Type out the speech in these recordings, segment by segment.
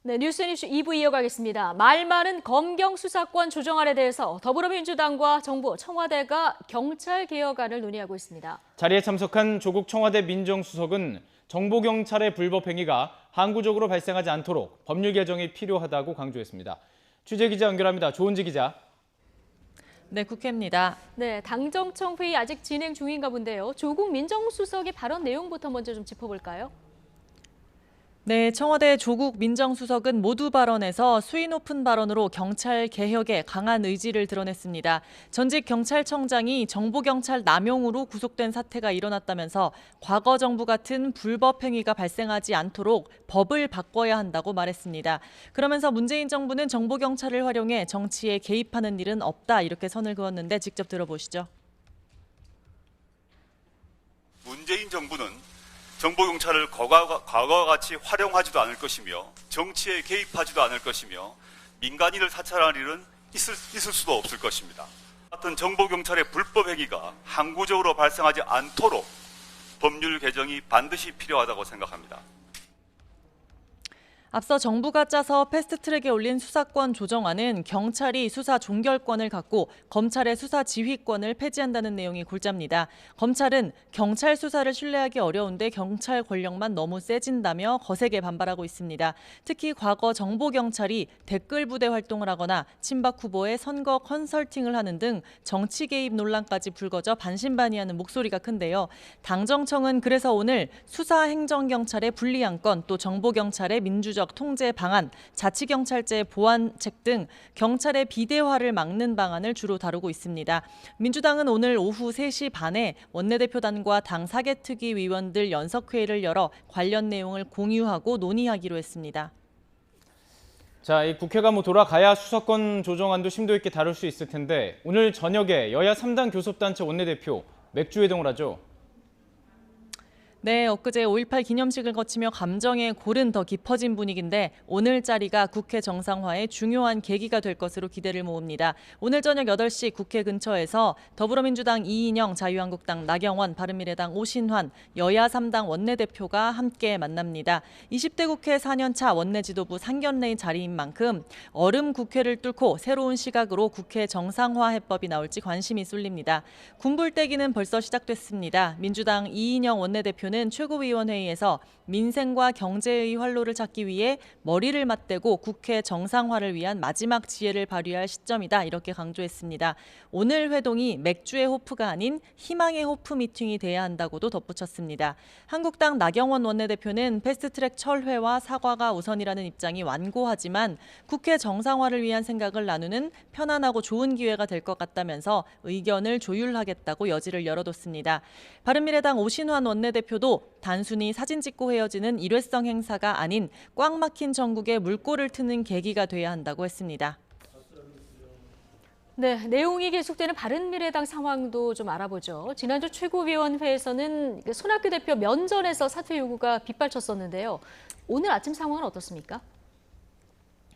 네, 뉴스뉴스 2부 이어가겠습니다. 말 많은 검경 수사권 조정안에 대해서 더불어민주당과 정부, 청와대가 경찰 개혁안을 논의하고 있습니다. 자리에 참석한 조국 청와대 민정수석은 정보경찰의 불법 행위가 항구적으로 발생하지 않도록 법률 개정이 필요하다고 강조했습니다. 취재기자 연결합니다. 조은지 기자. 네, 국회입니다. 네, 당정청 회의 아직 진행 중인가 본데요. 조국 민정수석의 발언 내용부터 먼저 좀 짚어볼까요? 네, 청와대 조국 민정수석은 모두 발언에서 수위 높은 발언으로 경찰 개혁에 강한 의지를 드러냈습니다. 전직 경찰청장이 정보경찰 남용으로 구속된 사태가 일어났다면서 과거 정부 같은 불법 행위가 발생하지 않도록 법을 바꿔야 한다고 말했습니다. 그러면서 문재인 정부는 정보경찰을 활용해 정치에 개입하는 일은 없다 이렇게 선을 그었는데 직접 들어보시죠. 문재인 정부는 정보경찰을 과거와 같이 활용하지도 않을 것이며 정치에 개입하지도 않을 것이며 민간인을 사찰할 일은 있을 수도 없을 것입니다. 같은 정보경찰의 불법 행위가 항구적으로 발생하지 않도록 법률 개정이 반드시 필요하다고 생각합니다. 앞서 정부가 짜서 패스트트랙에 올린 수사권 조정안은 경찰이 수사 종결권을 갖고 검찰의 수사 지휘권을 폐지한다는 내용이 골자입니다. 검찰은 경찰 수사를 신뢰하기 어려운데 경찰 권력만 너무 세진다며 거세게 반발하고 있습니다. 특히 과거 정보경찰이 댓글 부대 활동을 하거나 친박 후보의 선거 컨설팅을 하는 등 정치 개입 논란까지 불거져 반신반의하는 목소리가 큰데요. 당정청은 그래서 오늘 수사행정경찰의 분리안건 또 정보경찰의 민주적 통제 방안, 자치경찰제 보완책 등 경찰의 비대화를 막는 방안을 주로 다루고 있습니다. 민주당은 오늘 오후 3시 반에 원내대표단과 당 사개특위 위원들 연석회의를 열어 관련 내용을 공유하고 논의하기로 했습니다. 자, 이 국회가 돌아가야 수사권 조정안도 심도 있게 다룰 수 있을 텐데 오늘 저녁에 여야 3당 교섭단체 원내대표 맥주 회동을 하죠. 네, 엊그제 5.18 기념식을 거치며 감정의 골은 더 깊어진 분위기인데 오늘 자리가 국회 정상화의 중요한 계기가 될 것으로 기대를 모읍니다. 오늘 저녁 8시 국회 근처에서 더불어민주당 이인영, 자유한국당 나경원, 바른미래당 오신환, 여야 3당 원내대표가 함께 만납니다. 20대 국회 4년차 원내지도부 상견례 자리인 만큼 얼음 국회를 뚫고 새로운 시각으로 국회 정상화 해법이 나올지 관심이 쏠립니다. 군불대기는 벌써 시작됐습니다. 민주당 이인영 원내대표 는 최고위원회의에서 민생과 경제의 활로를 찾기 위해 머리를 맞대고 국회 정상화를 위한 마지막 지혜를 발휘할 시점이다 이렇게 강조했습니다. 오늘 회동이 맥주의 호프가 아닌 희망의 호프 미팅이 돼야 한다고도 덧붙였습니다. 한국당 나경원 원내대표는 패스트트랙 철회와 사과가 우선이라는 입장이 완고하지만 국회 정상화를 위한 생각을 나누는 편안하고 좋은 기회가 될 것 같다면서 의견을 조율하겠다고 여지를 열어뒀습니다. 바른미래당 오신환 원내대표도 단순히 사진 찍고 헤어지는 일회성 행사가 아닌 꽉 막힌 전국에 물꼬를 트는 계기가 돼야 한다고 했습니다. 네, 내용이 계속되는 바른미래당 상황도 좀 알아보죠. 지난주 최고위원회에서는 손학규 대표 면전에서 사퇴 요구가 빗발쳤었는데요. 오늘 아침 상황은 어떻습니까?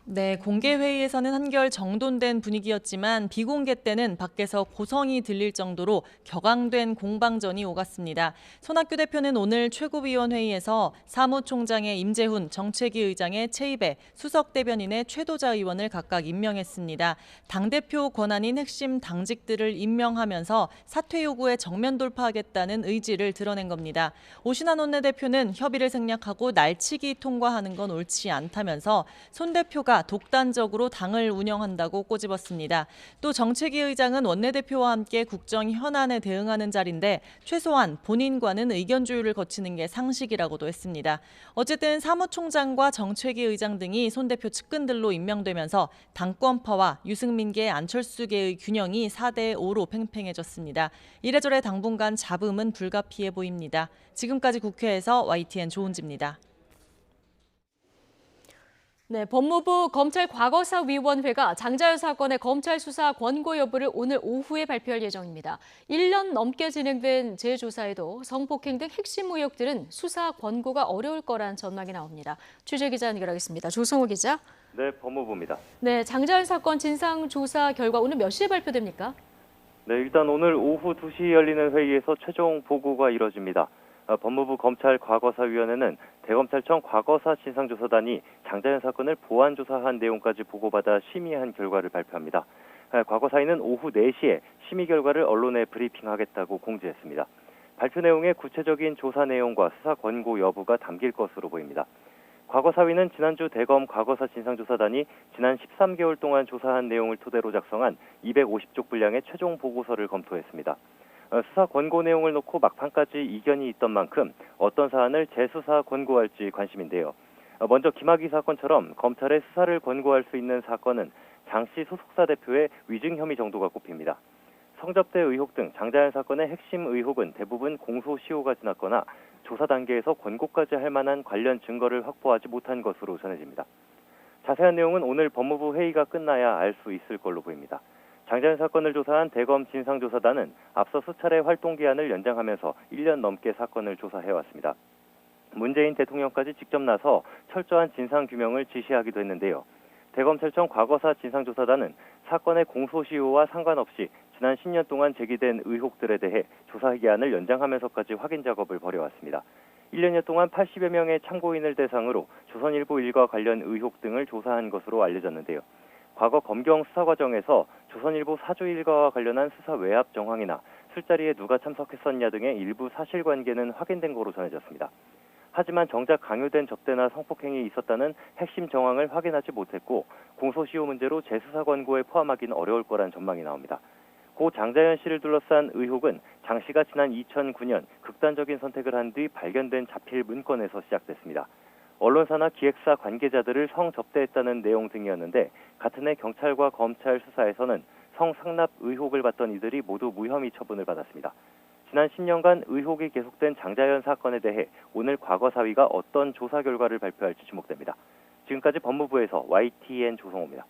네, 공개 회의에서는 한결 정돈된 분위기였지만 비공개 때는 밖에서 고성이 들릴 정도로 격앙된 공방전이 오갔습니다. 손학규 대표는 오늘 최고위원회의에서 사무총장의 임재훈, 정책위 의장의 최이배, 수석 대변인의 최도자 의원을 각각 임명했습니다. 당대표 권한인 핵심 당직들을 임명하면서 사퇴 요구에 정면 돌파하겠다는 의지를 드러낸 겁니다. 오신환 원내대표는 협의를 생략하고 날치기 통과하는 건 옳지 않다면서 손 대표가 독단적으로 당을 운영한다고 꼬집었습니다. 또 정책위 의장은 원내대표와 함께 국정 현안에 대응하는 자리인데 최소한 본인과는 의견 조율을 거치는 게 상식이라고도 했습니다. 어쨌든 사무총장과 정책위 의장 등이 손 대표 측근들로 임명되면서 당권파와 유승민계 안철수계의 균형이 4대5로 팽팽해졌습니다. 이래저래 당분간 잡음은 불가피해 보입니다. 지금까지 국회에서 YTN 조은지입니다. 네, 법무부 검찰과거사위원회가 장자연 사건의 검찰 수사 권고 여부를 오늘 오후에 발표할 예정입니다. 1년 넘게 진행된 재조사에도 성폭행 등 핵심 의혹들은 수사 권고가 어려울 거란 전망이 나옵니다. 취재기자 연결하겠습니다. 조성호 기자. 네, 법무부입니다. 네, 장자연 사건 진상조사 결과 오늘 몇 시에 발표됩니까? 네, 일단 오늘 오후 2시 열리는 회의에서 최종 보고가 이뤄집니다. 법무부 검찰과거사위원회는 대검찰청 과거사 진상조사단이 장자연 사건을 보완 조사한 내용까지 보고받아 심의한 결과를 발표합니다. 과거사위는 오후 4시에 심의 결과를 언론에 브리핑하겠다고 공지했습니다. 발표 내용에 구체적인 조사 내용과 수사 권고 여부가 담길 것으로 보입니다. 과거사위는 지난주 대검 과거사 진상조사단이 지난 13개월 동안 조사한 내용을 토대로 작성한 250쪽 분량의 최종 보고서를 검토했습니다. 수사 권고 내용을 놓고 막판까지 이견이 있던 만큼 어떤 사안을 재수사 권고할지 관심인데요. 먼저 김학의 사건처럼 검찰에 수사를 권고할 수 있는 사건은 장씨 소속사 대표의 위증 혐의 정도가 꼽힙니다. 성접대 의혹 등 장자연 사건의 핵심 의혹은 대부분 공소시효가 지났거나 조사 단계에서 권고까지 할 만한 관련 증거를 확보하지 못한 것으로 전해집니다. 자세한 내용은 오늘 법무부 회의가 끝나야 알 수 있을 걸로 보입니다. 장자연 사건을 조사한 대검 진상조사단은 앞서 수차례 활동 기한을 연장하면서 1년 넘게 사건을 조사해왔습니다. 문재인 대통령까지 직접 나서 철저한 진상규명을 지시하기도 했는데요. 대검찰청 과거사 진상조사단은 사건의 공소시효와 상관없이 지난 10년 동안 제기된 의혹들에 대해 조사 기한을 연장하면서까지 확인 작업을 벌여왔습니다. 1년여 동안 80여 명의 참고인을 대상으로 조선일보 일과 관련 의혹 등을 조사한 것으로 알려졌는데요. 과거 검경 수사 과정에서 조선일보 사주 일가와 관련한 수사 외압 정황이나 술자리에 누가 참석했었냐 등의 일부 사실관계는 확인된 것으로 전해졌습니다. 하지만 정작 강요된 접대나 성폭행이 있었다는 핵심 정황을 확인하지 못했고 공소시효 문제로 재수사 권고에 포함하기는 어려울 거란 전망이 나옵니다. 고 장자연 씨를 둘러싼 의혹은 장 씨가 지난 2009년 극단적인 선택을 한 뒤 발견된 자필 문건에서 시작됐습니다. 언론사나 기획사 관계자들을 성접대했다는 내용 등이었는데 같은 해 경찰과 검찰 수사에서는 성상납 의혹을 받던 이들이 모두 무혐의 처분을 받았습니다. 지난 10년간 의혹이 계속된 장자연 사건에 대해 오늘 과거사위가 어떤 조사 결과를 발표할지 주목됩니다. 지금까지 법무부에서 YTN 조성호입니다.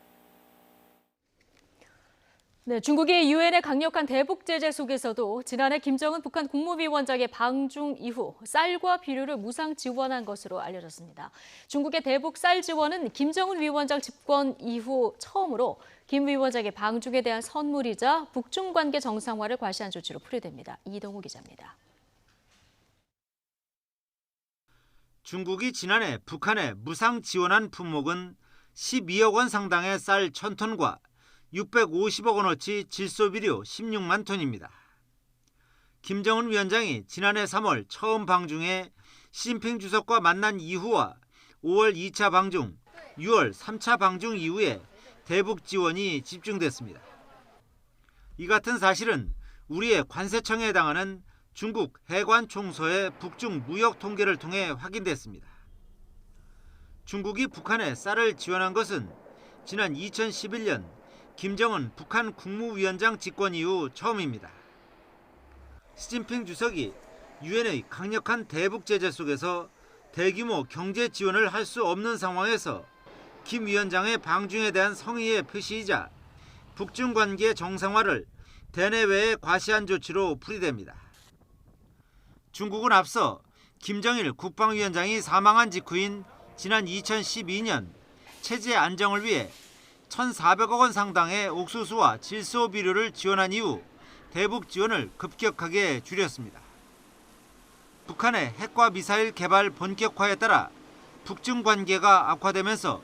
네, 중국이 유엔의 강력한 대북 제재 속에서도 지난해 김정은 북한 국무위원장의 방중 이후 쌀과 비료를 무상 지원한 것으로 알려졌습니다. 중국의 대북 쌀 지원은 김정은 위원장 집권 이후 처음으로 김 위원장의 방중에 대한 선물이자 북중 관계 정상화를 과시한 조치로 풀이됩니다. 이동우 기자입니다. 중국이 지난해 북한에 무상 지원한 품목은 12억 원 상당의 쌀 1,000톤과 650억 원어치 질소비료 16만 톤입니다. 김정은 위원장이 지난해 3월 처음 방중해 시진핑 주석과 만난 이후와 5월 2차 방중, 6월 3차 방중 이후에 대북 지원이 집중됐습니다. 이 같은 사실은 우리의 관세청에 해당하는 중국 해관총소의 북중 무역 통계를 통해 확인됐습니다. 중국이 북한에 쌀을 지원한 것은 지난 2011년 김정은 북한 국무위원장 집권 이후 처음입니다. 시진핑 주석이 유엔의 강력한 대북 제재 속에서 대규모 경제 지원을 할 수 없는 상황에서 김 위원장의 방중에 대한 성의의 표시이자 북중 관계 정상화를 대내외에 과시한 조치로 풀이됩니다. 중국은 앞서 김정일 국방위원장이 사망한 직후인 지난 2012년 체제 안정을 위해 1,400억 원 상당의 옥수수와 질소 비료를 지원한 이후 대북 지원을 급격하게 줄였습니다. 북한의 핵과 미사일 개발 본격화에 따라 북중 관계가 악화되면서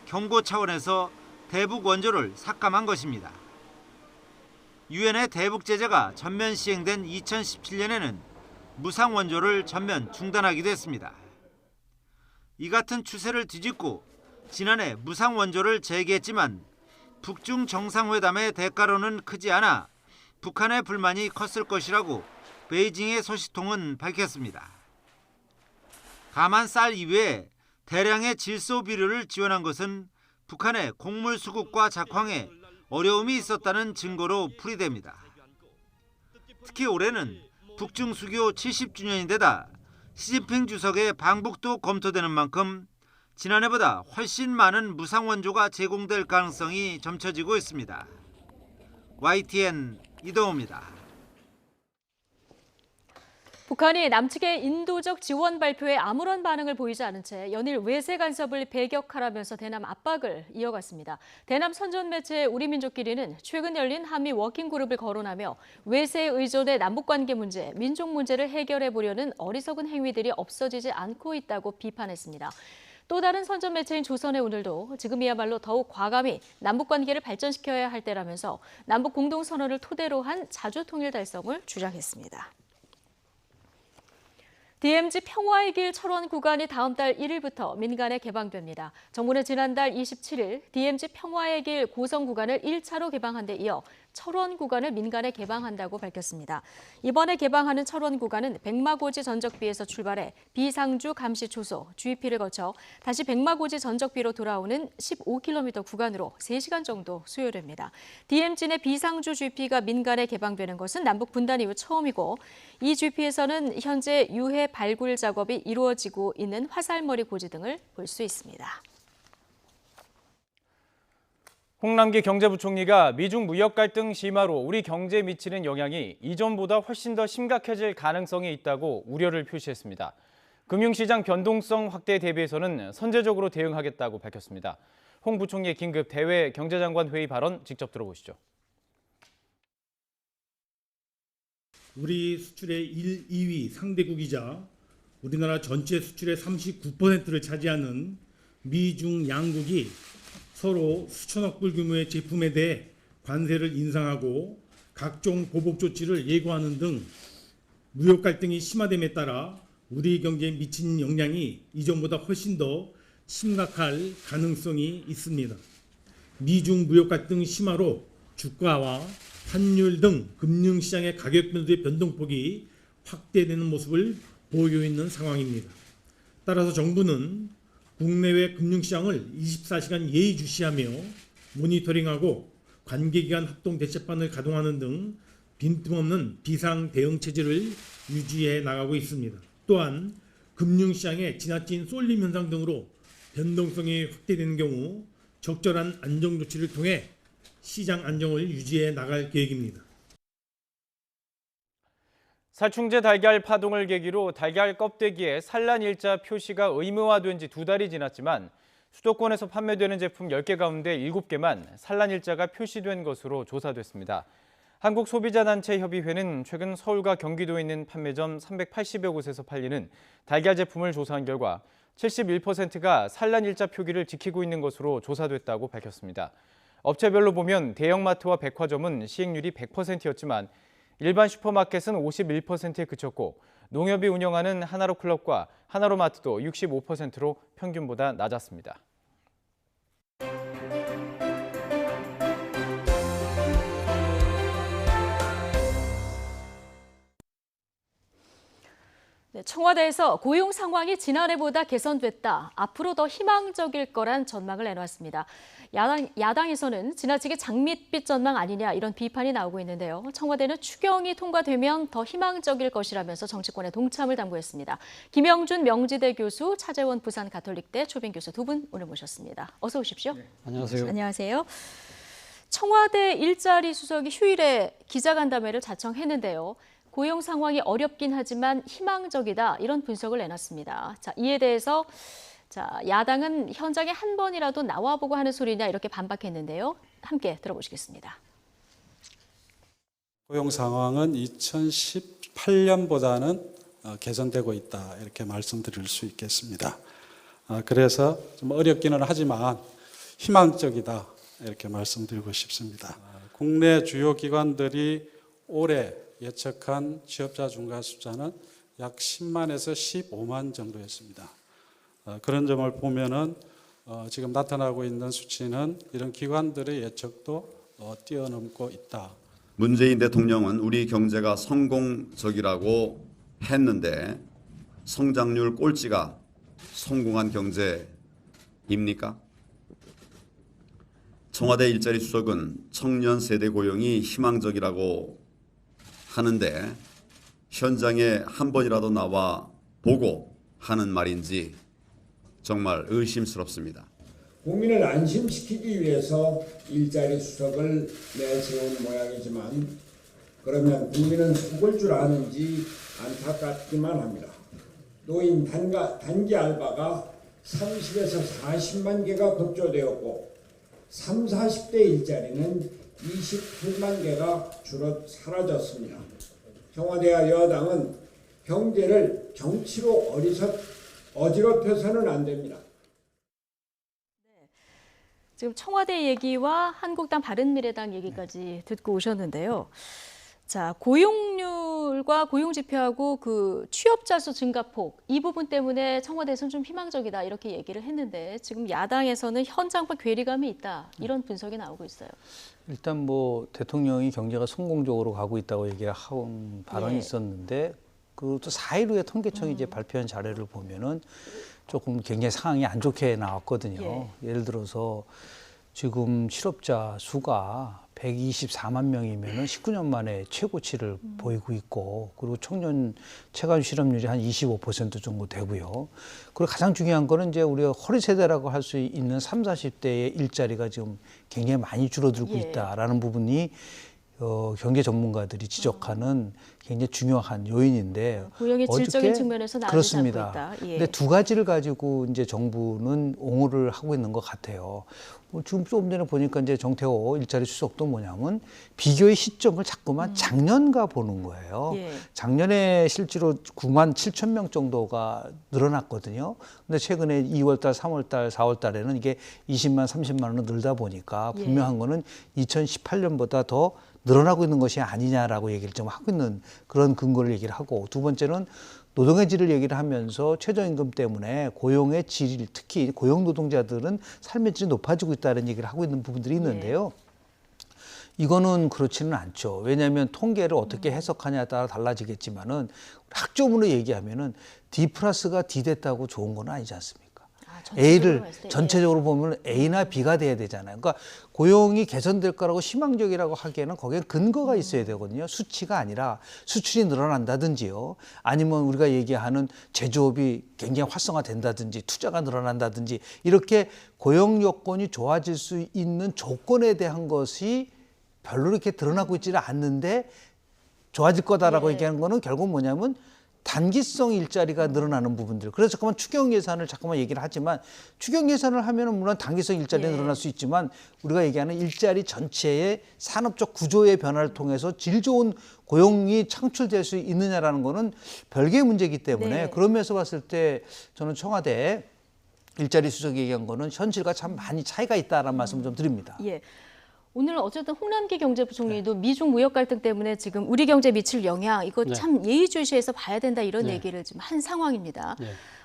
경고 차원에서 대북 원조를 삭감한 것입니다. 유엔의 대북 제재가 전면 시행된 2017년에는 무상 원조를 전면 중단하기도 했습니다. 이 같은 추세를 뒤집고 지난해 무상 원조를 재개했지만 북중 정상회담의 대가로는 크지 않아 북한의 불만이 컸을 것이라고 베이징의 소식통은 밝혔습니다. 다만 쌀 이외에 대량의 질소 비료를 지원한 것은 북한의 곡물 수급과 작황에 어려움이 있었다는 증거로 풀이됩니다. 특히 올해는 북중 수교 70주년인데다 시진핑 주석의 방북도 검토되는 만큼 지난해보다 훨씬 많은 무상 원조가 제공될 가능성이 점쳐지고 있습니다. YTN 이동호입니다. 북한이 남측의 인도적 지원 발표에 아무런 반응을 보이지 않은 채 연일 외세 간섭을 배격하라면서 대남 압박을 이어갔습니다. 대남 선전 매체 우리민족끼리는 최근 열린 한미 워킹그룹을 거론하며 외세에 의존해 남북관계 문제, 민족 문제를 해결해 보려는 어리석은 행위들이 없어지지 않고 있다고 비판했습니다. 또 다른 선전 매체인 조선의 오늘도 지금이야말로 더욱 과감히 남북관계를 발전시켜야 할 때라면서 남북 공동선언을 토대로 한 자주통일 달성을 주장했습니다. DMZ 평화의 길 철원 구간이 다음 달 1일부터 민간에 개방됩니다. 정부는 지난달 27일 DMZ 평화의 길 고성 구간을 1차로 개방한 데 이어 철원 구간을 민간에 개방한다고 밝혔습니다. 이번에 개방하는 철원 구간은 백마고지 전적비에서 출발해 비상주 감시 초소, GP를 거쳐 다시 백마고지 전적비로 돌아오는 15km 구간으로 3시간 정도 소요됩니다. DMZ 내 비상주 GP가 민간에 개방되는 것은 남북 분단 이후 처음이고 이 GP에서는 현재 유해 발굴 작업이 이루어지고 있는 화살머리 고지 등을 볼 수 있습니다. 홍남기 경제부총리가 미중 무역 갈등 심화로 우리 경제에 미치는 영향이 이전보다 훨씬 더 심각해질 가능성이 있다고 우려를 표시했습니다. 금융시장 변동성 확대에 대비해서는 선제적으로 대응하겠다고 밝혔습니다. 홍 부총리의 긴급 대외 경제장관 회의 발언 직접 들어보시죠. 우리 수출의 1, 2위 상대국이자 우리나라 전체 수출의 39%를 차지하는 미중 양국이 서로 수천억 불 규모의 제품에 대해 관세를 인상하고 각종 보복 조치를 예고하는 등 무역 갈등이 심화됨에 따라 우리 경제에 미친 영향이 이전보다 훨씬 더 심각할 가능성이 있습니다. 미중 무역 갈등 심화로 주가와 환율 등 금융시장의 가격 변수의 변동폭이 확대되는 모습을 보이고 있는 상황입니다. 따라서 정부는 국내외 금융시장을 24시간 예의주시하며 모니터링하고 관계기관 합동 대책반을 가동하는 등 빈틈없는 비상 대응 체제를 유지해 나가고 있습니다. 또한 금융시장의 지나친 쏠림 현상 등으로 변동성이 확대되는 경우 적절한 안정 조치를 통해 시장 안정을 유지해 나갈 계획입니다. 살충제 달걀 파동을 계기로 달걀 껍데기에 산란일자 표시가 의무화된 지 2달이 지났지만 수도권에서 판매되는 제품 10개 가운데 7개만 산란일자가 표시된 것으로 조사됐습니다. 한국소비자단체협의회는 최근 서울과 경기도에 있는 판매점 380여 곳에서 팔리는 달걀 제품을 조사한 결과 71%가 산란일자 표기를 지키고 있는 것으로 조사됐다고 밝혔습니다. 업체별로 보면 대형마트와 백화점은 시행률이 100%였지만 일반 슈퍼마켓은 51%에 그쳤고 농협이 운영하는 하나로클럽과 하나로마트도 65%로 평균보다 낮았습니다. 네, 청와대에서 고용 상황이 지난해보다 개선됐다. 앞으로 더 희망적일 거란 전망을 내놓았습니다. 야당에서는 지나치게 장밋빛 전망 아니냐 이런 비판이 나오고 있는데요. 청와대는 추경이 통과되면 더 희망적일 것이라면서 정치권의 동참을 당부했습니다. 김영준 명지대 교수, 차재원 부산 가톨릭대 초빙 교수 두 분 오늘 모셨습니다. 어서 오십시오. 네, 안녕하세요. 안녕하세요. 청와대 일자리 수석이 휴일에 기자간담회를 자청했는데요. 고용 상황이 어렵긴 하지만 희망적이다 이런 분석을 내놨습니다. 자, 이에 대해서 야당은 현장에 한 번이라도 나와보고 하는 소리냐 이렇게 반박했는데요. 함께 들어보시겠습니다. 고용 상황은 2018년보다는 개선되고 있다 이렇게 말씀드릴 수 있겠습니다. 그래서 좀 어렵기는 하지만 희망적이다 이렇게 말씀드리고 싶습니다. 국내 주요 기관들이 올해 예측한 취업자 중과 숫자는 약 10만에서 15만 정도였습니다. 그런 점을 보면은 지금 나타나고 있는 수치는 이런 기관들의 예측도 뛰어넘고 있다. 문재인 대통령은 우리 경제가 성공적이라고 했는데 성장률 꼴찌가 성공한 경제입니까? 청와대 일자리 수석은 청년 세대 고용이 희망적이라고 하는데 현장에 한 번이라도 나와 보고 하는 말인지 정말 의심스럽습니다. 국민을 안심시키기 위해서 일자리 수석을 내세운 모양이지만 그러면 국민은 속을 줄 아는지 안타깝기만 합니다. 노인 단기 알바가 30에서 40만 개가 급조되었고 30, 40대 일자리는 28만 개가 줄어 사라졌습니다. 청와대와 여당은 경제를 정치로 어지럽혀서는 안 됩니다. 지금 청와대 얘기와 한국당 바른미래당 얘기까지 듣고 오셨는데요. 자, 고용률과 고용지표하고 그 취업자 수 증가폭 이 부분 때문에 청와대에서는 좀 희망적이다 이렇게 얘기를 했는데 지금 야당에서는 현장과 괴리감이 있다 이런 분석이 나오고 있어요. 일단 뭐 대통령이 경제가 성공적으로 가고 있다고 얘기를 한 발언이 있었는데 그것도 4일 후에 통계청이 이제 발표한 자료를 보면은 조금 굉장히 상황이 안 좋게 나왔거든요. 예를 들어서 지금 실업자 수가 124만 명이면은 19년 만에 최고치를 보이고 있고, 그리고 청년 체감 실업률이 한 25% 정도 되고요. 그리고 가장 중요한 거는 이제 우리가 허리 세대라고 할 수 있는 30, 40대의 일자리가 지금 굉장히 많이 줄어들고 있다라는 부분이 경제 전문가들이 지적하는 굉장히 중요한 요인인데 고용의 질적인 측면에서 나아지지 않고 있다. 근데 두 가지를 가지고 이제 정부는 옹호를 하고 있는 것 같아요. 지금 조금 전에 보니까 이제 정태호 일자리 수석도 뭐냐면 비교의 시점을 자꾸만 작년과 보는 거예요. 작년에 실제로 9만 7천 명 정도가 늘어났거든요. 근데 최근에 2월달, 3월달, 4월달에는 이게 20만, 30만으로 늘다 보니까 분명한 거는 2018년보다 더 늘어나고 있는 것이 아니냐라고 얘기를 좀 하고 있는 그런 근거를 얘기를 하고, 두 번째는 노동의 질을 얘기를 하면서 최저임금 때문에 고용의 질, 특히 고용 노동자들은 삶의 질이 높아지고 있다는 얘기를 하고 있는 부분들이 있는데요. 이거는 그렇지는 않죠. 왜냐하면 통계를 어떻게 해석하냐에 따라 달라지겠지만은 학조문으로 얘기하면은 D 플러스가 D 됐다고 좋은 건 아니지 않습니까? A를 전체적으로 보면 A나 B가 돼야 되잖아요. 그러니까 고용이 개선될 거라고 희망적이라고 하기에는 거기에 근거가 있어야 되거든요. 수치가 아니라 수출이 늘어난다든지요. 아니면 우리가 얘기하는 제조업이 굉장히 활성화된다든지 투자가 늘어난다든지 이렇게 고용 여건이 좋아질 수 있는 조건에 대한 것이 별로 이렇게 드러나고 있지는 않는데 좋아질 거다라고 얘기하는 거는 결국 뭐냐면 단기성 일자리가 늘어나는 부분들. 그래서 잠깐만 추경 예산을 잠깐만 얘기를 하지만 추경 예산을 하면은 물론 단기성 일자리가 늘어날 수 있지만 우리가 얘기하는 일자리 전체의 산업적 구조의 변화를 통해서 질 좋은 고용이 창출될 수 있느냐라는 거는 별개의 문제이기 때문에 그런 면에서 봤을 때 저는 청와대 일자리 수석이 얘기한 거는 현실과 참 많이 차이가 있다라는 말씀을 좀 드립니다. 오늘 어쨌든 홍남기 경제부총리도 미중 무역 갈등 때문에 지금 우리 경제에 미칠 영향 이거 참 예의주시해서 봐야 된다 이런 얘기를 지금 한 상황입니다.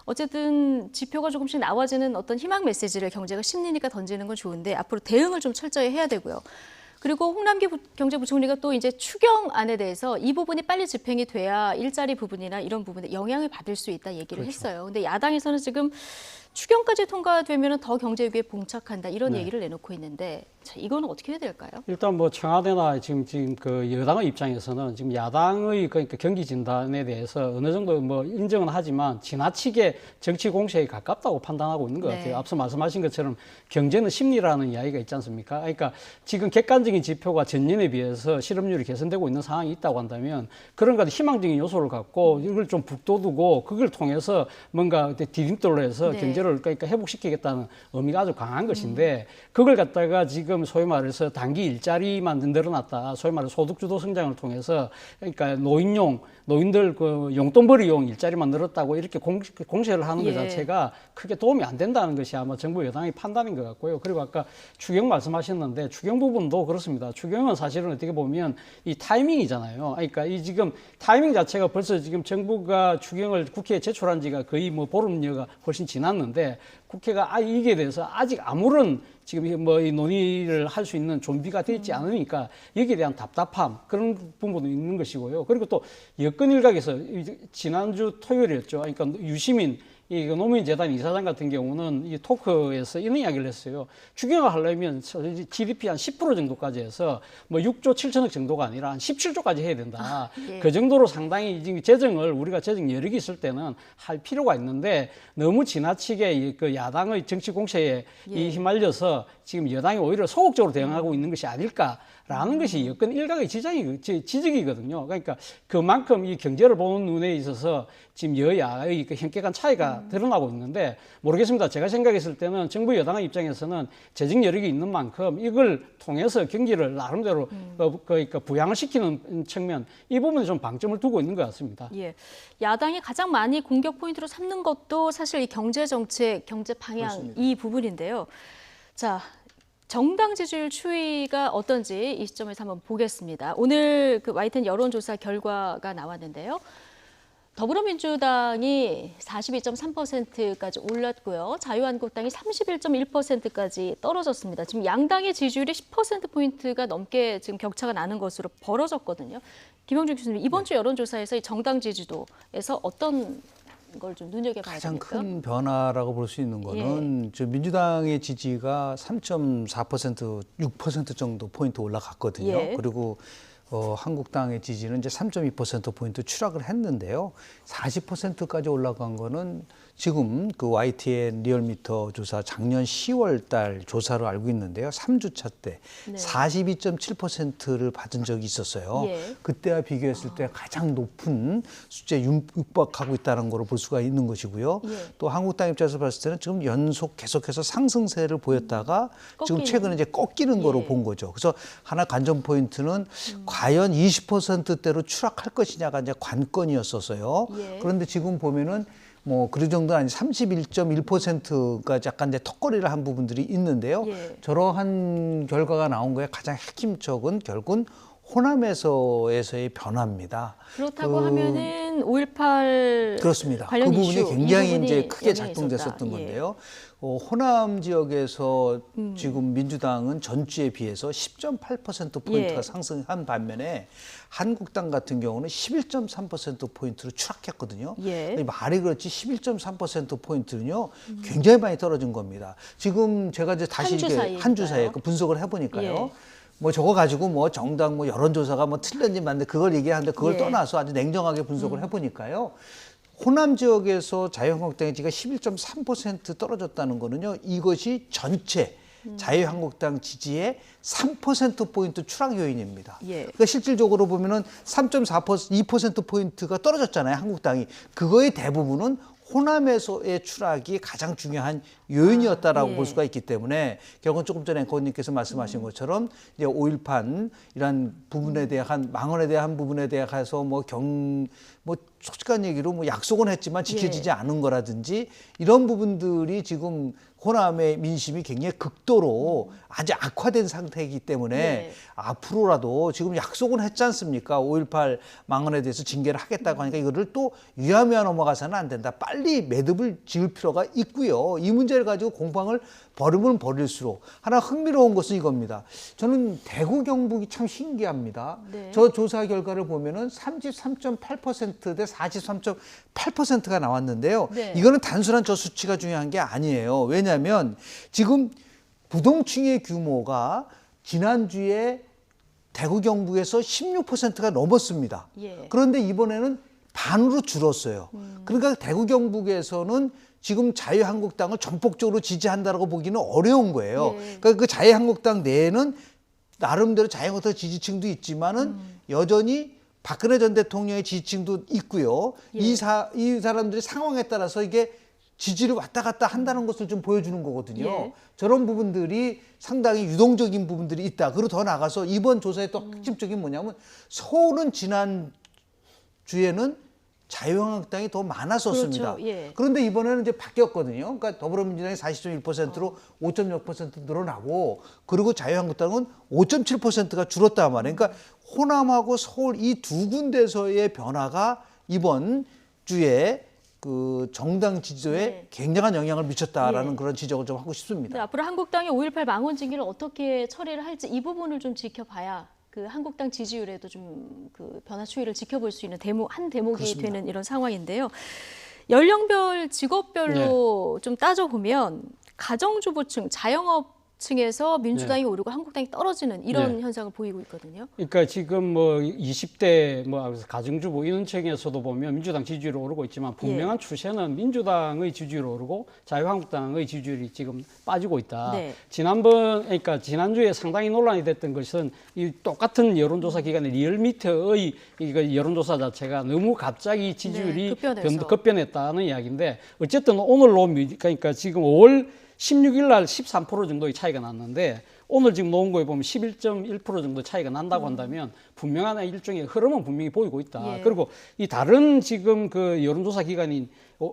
어쨌든 지표가 조금씩 나와지는 어떤 희망 메시지를 경제가 심리니까 던지는 건 좋은데 앞으로 대응을 좀 철저히 해야 되고요. 그리고 홍남기 경제부총리가 또 이제 추경안에 대해서 이 부분이 빨리 집행이 돼야 일자리 부분이나 이런 부분에 영향을 받을 수 있다 얘기를 했어요. 근데 야당에서는 지금 추경까지 통과되면 더 경제 위기에 봉착한다 이런 얘기를 내놓고 있는데 자, 이거는 어떻게 해야 될까요? 일단 뭐 청와대나 지금 그 여당의 입장에서는 지금 야당의 그러니까 경기 진단에 대해서 어느 정도 뭐 인정은 하지만 지나치게 정치 공세에 가깝다고 판단하고 있는 것 같아요. 앞서 말씀하신 것처럼 경제는 심리라는 이야기가 있지 않습니까? 그러니까 지금 객관적인 지표가 전년에 비해서 실업률이 개선되고 있는 상황이 있다고 한다면 그런 것 희망적인 요소를 갖고 이걸 좀 북돋우고 그걸 통해서 뭔가 디딤돌로 해서 경제를 그러니까 회복시키겠다는 의미가 아주 강한 것인데 그걸 갖다가 지금 소위 말해서 단기 일자리만 늘어났다. 소위 말해서 소득주도 성장을 통해서 그러니까 노인들 그 용돈벌이용 일자리만 늘었다고 이렇게 공세를 하는 것 자체가 크게 도움이 안 된다는 것이 아마 정부 여당의 판단인 것 같고요. 그리고 아까 추경 말씀하셨는데 추경 부분도 그렇습니다. 추경은 사실은 어떻게 보면 이 타이밍이잖아요. 그러니까 이 지금 타이밍 자체가 벌써 지금 정부가 추경을 국회에 제출한 지가 거의 뭐 보름여가 훨씬 지났는데 국회가 이게 대해서 아직 아무런 지금 뭐 이 논의를 할 수 있는 준비가 되어 있지 않으니까 여기에 대한 답답함 그런 부분도 있는 것이고요. 그리고 또 여권 일각에서 지난주 토요일이었죠. 그러니까 유시민 이 노무현 재단 이사장 같은 경우는 이 토크에서 이런 이야기를 했어요. 추경을 하려면 GDP 한 10% 정도까지 해서 뭐 6조 7천억 정도가 아니라 한 17조까지 해야 된다. 예. 그 정도로 상당히 지금 재정을 우리가 재정 여력이 있을 때는 할 필요가 있는데 너무 지나치게 그 야당의 정치 공세에 이 휘말려서 지금 여당이 오히려 소극적으로 대응하고 있는 것이 아닐까라는 것이 여권 일각의 지적이거든요. 그러니까 그만큼 이 경제를 보는 눈에 있어서 지금 여야의 그 현격한 차이가 드러나고 있는데 모르겠습니다. 제가 생각했을 때는 정부 여당의 입장에서는 재정 여력이 있는 만큼 이걸 통해서 경기를 나름대로 그러니까 부양을 시키는 측면 이 부분에 좀 방점을 두고 있는 것 같습니다. 예, 야당이 가장 많이 공격 포인트로 삼는 것도 사실 이 경제 정책, 경제 방향 그렇습니다. 이 부분인데요. 자, 정당 지지율 추이가 어떤지 이 시점에서 한번 보겠습니다. 오늘 그 YTN 여론조사 결과가 나왔는데요. 더불어민주당이 42.3%까지 올랐고요. 자유한국당이 31.1%까지 떨어졌습니다. 지금 양당의 지지율이 10%포인트가 넘게 지금 격차가 나는 것으로 벌어졌거든요. 김영준 교수님, 이번 주 여론조사에서 이 정당 지지도에서 어떤 걸 좀 눈여겨봐야 가장 됩니까? 큰 변화라고 볼 수 있는 거는 저 민주당의 지지가 3.4%, 6% 정도 포인트 올라갔거든요. 예. 그리고 한국당의 지지는 이제 3.2% 포인트 추락을 했는데요. 40%까지 올라간 거는 지금 그 YTN 리얼미터 조사 작년 10월 달 조사로 알고 있는데요. 3주차 때 42.7%를 받은 적이 있었어요. 예. 그때와 비교했을 때 가장 높은 숫자에 육박하고 있다는 걸 볼 수가 있는 것이고요. 예. 또 한국당 입장에서 봤을 때는 지금 연속 계속해서 상승세를 보였다가 지금 최근에 이제 꺾이는 거로 본 거죠. 그래서 하나 관전 포인트는 과연 20%대로 추락할 것이냐가 이제 관건이었었어요. 예. 그런데 지금 보면은 뭐 그 정도 아니 31.1%가 약간 이제 턱걸이를 한 부분들이 있는데요. 예. 저러한 결과가 나온 거에 가장 핵심적은 결국은 호남에서의 변화입니다. 그렇다고 하면은 5.18 그렇습니다. 관련 그 부분이 이슈, 굉장히 이 부분이 이제 크게 영향이 작동됐었던 있었다. 건데요. 호남 지역에서 지금 민주당은 전주에 비해서 10.8%포인트가 예. 상승한 반면에 한국당 같은 경우는 11.3%포인트로 추락했거든요. 예. 말이 그렇지 11.3%포인트는요, 굉장히 많이 떨어진 겁니다. 지금 제가 이제 다시 한 주 이게 사이니까요. 한 주 사이에 그 분석을 해보니까요. 예. 뭐 저거 가지고 뭐 정당 뭐 여론조사가 뭐 틀렸는지 맞는데 그걸 얘기하는데 그걸 예. 떠나서 아주 냉정하게 분석을 해보니까요. 호남 지역에서 자유한국당의 지지가 11.3% 떨어졌다는 거는요. 이것이 전체 자유한국당 지지의 3%포인트 추락 요인입니다. 예. 그러니까 실질적으로 보면은 2%포인트가 떨어졌잖아요. 한국당이. 그거의 대부분은 호남에서의 추락이 가장 중요한 요인이었다라고 예. 볼 수가 있기 때문에 결국은 조금 전에 앵커님께서 말씀하신 것처럼 이제 5.18 이런 부분에 대한 망언에 대한 부분에 대해서 뭐 솔직한 얘기로 뭐 약속은 했지만 지켜지지 않은 거라든지 이런 부분들이 지금 호남의 민심이 굉장히 극도로 아주 악화된 상태이기 때문에 앞으로라도 지금 약속은 했지 않습니까? 5.18 망언에 대해서 징계를 하겠다고 하니까 이거를 또 유야무야 넘어가서는 안 된다. 빨리 매듭을 지을 필요가 있고요. 이 문제를 가지고 공방을 벌이면 벌일수록 하나 흥미로운 것은 이겁니다. 저는 대구 경북이 참 신기합니다. 네. 저 조사 결과를 보면은 33.8% 대 43.8%가 나왔는데요. 네. 이거는 단순한 저 수치가 중요한 게 아니에요. 왜냐하면 지금 부동층의 규모가 지난주에 대구 경북에서 16%가 넘었습니다. 예. 그런데 이번에는 반으로 줄었어요. 그러니까 대구 경북에서는 지금 자유한국당을 전폭적으로 지지한다라고 보기는 어려운 거예요. 예. 그러니까 그 자유한국당 내에는 나름대로 자유한국당 지지층도 있지만은 여전히 박근혜 전 대통령의 지지층도 있고요. 예. 이 사람들이 상황에 따라서 이게 지지를 왔다 갔다 한다는 것을 좀 보여주는 거거든요. 예. 저런 부분들이 상당히 유동적인 부분들이 있다. 그리고 더 나가서 이번 조사의 또 핵심적인 뭐냐면 서울은 지난 주에는 자유한국당이 더 많았었습니다. 그렇죠. 예. 그런데 이번에는 이제 바뀌었거든요. 그러니까 더불어민주당이 40.1%로 5.6% 늘어나고 그리고 자유한국당은 5.7%가 줄었단 말이에요. 그러니까 호남하고 서울 이 두 군데서의 변화가 이번 주에 그 정당 지지도에 굉장한 영향을 미쳤다라는 그런 지적을 좀 하고 싶습니다. 네, 앞으로 한국당이 5.18 망언 징계를 어떻게 처리를 할지 이 부분을 좀 지켜봐야 그 한국당 지지율에도 좀 그 변화 추이를 지켜볼 수 있는 한 대목이 그렇습니다. 되는 이런 상황인데요. 연령별, 직업별로 좀 따져보면 가정주부층, 자영업층에서 민주당이 오르고 한국당이 떨어지는 이런 현상을 보이고 있거든요. 그러니까 지금 뭐 20대 뭐 가정주부 이런 층에서도 보면 민주당 지지율이 오르고 있지만 분명한 추세는 민주당의 지지율이 오르고 자유한국당의 지지율이 지금 빠지고 있다. 그러니까 지난주에 상당히 논란이 됐던 것은 이 똑같은 여론조사 기관의 리얼미터의 이거 여론조사 자체가 너무 갑자기 지지율이 급변했다는 이야기인데 어쨌든 오늘로 그러니까 지금 5월 16일 날 13% 정도의 차이가 났는데 오늘 지금 놓은 거에 보면 11.1% 정도 차이가 난다고 한다면 분명한 일종의 흐름은 분명히 보이고 있다. 그리고 이 다른 지금 그 여론조사 기관인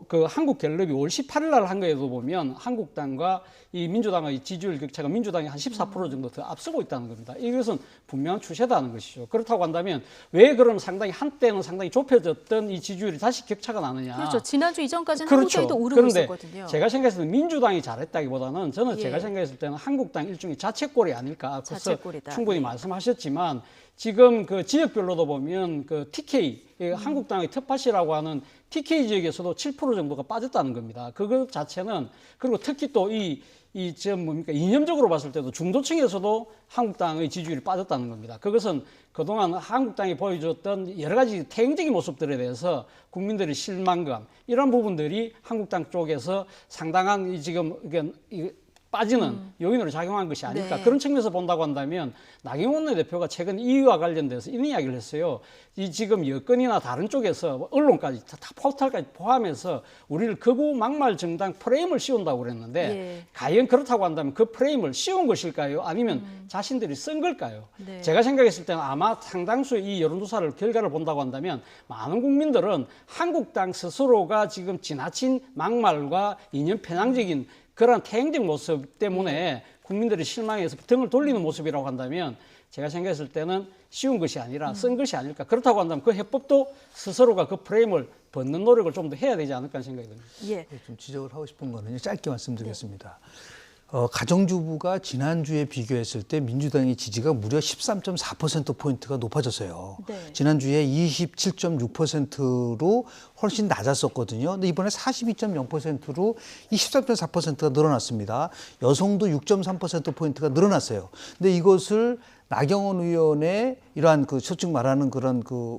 그 한국갤럽이 5월 18일 날 한 거에도 보면 한국당과 이 민주당의 지지율 격차가 민주당이 한 14% 정도 더 앞서고 있다는 겁니다. 이것은 분명한 추세다는 것이죠. 그렇다고 한다면 왜 그럼 상당히 한때는 상당히 좁혀졌던 이 지지율이 다시 격차가 나느냐. 그렇죠. 지난주 이전까지는 한국당이 또 오르고 있었거든요. 제가 생각했을 때 민주당이 잘했다기보다는 저는 제가 생각했을 때는 한국당 일종의 자책골이 아닐까. 그래서 충분히 말씀하셨지만 지금 그 지역별로도 보면 그 TK, 한국당의 텃밭이라고 하는 TK 지역에서도 7% 정도가 빠졌다는 겁니다. 그것 자체는 그리고 특히 또 뭡니까 이념적으로 봤을 때도 중도층에서도 한국당의 지지율이 빠졌다는 겁니다. 그것은 그동안 한국당이 보여줬던 여러 가지 태행적인 모습들에 대해서 국민들의 실망감 이런 부분들이 한국당 쪽에서 상당한 지금 빠지는 요인으로 작용한 것이 아닐까. 그런 측면에서 본다고 한다면 나경원 원내대표가 최근 이와 관련돼서 이런 이야기를 했어요. 이 지금 여권이나 다른 쪽에서 언론까지 다 포털까지 포함해서 우리를 극우 막말 정당 프레임을 씌운다고 그랬는데 과연 그렇다고 한다면 그 프레임을 씌운 것일까요? 아니면 자신들이 쓴 걸까요? 제가 생각했을 때는 아마 상당수의 이 여론조사를 결과를 본다고 한다면 많은 국민들은 한국당 스스로가 지금 지나친 막말과 이념 편향적인 그런 태행적 모습 때문에 국민들이 실망해서 등을 돌리는 모습이라고 한다면 제가 생각했을 때는 쉬운 것이 아니라 쓴 것이 아닐까. 그렇다고 한다면 그 해법도 스스로가 그 프레임을 벗는 노력을 좀 더 해야 되지 않을까 생각이 듭니다. 좀 지적을 하고 싶은 거는 짧게 말씀드리겠습니다. 가정주부가 지난주에 비교했을 때 민주당의 지지가 무려 13.4%포인트가 높아졌어요. 지난주에 27.6%로 훨씬 낮았었거든요. 근데 이번에 42.0%로 이 13.4%가 늘어났습니다. 여성도 6.3%포인트가 늘어났어요. 근데 이것을 나경원 의원의 이러한 그 소측 말하는 그런 그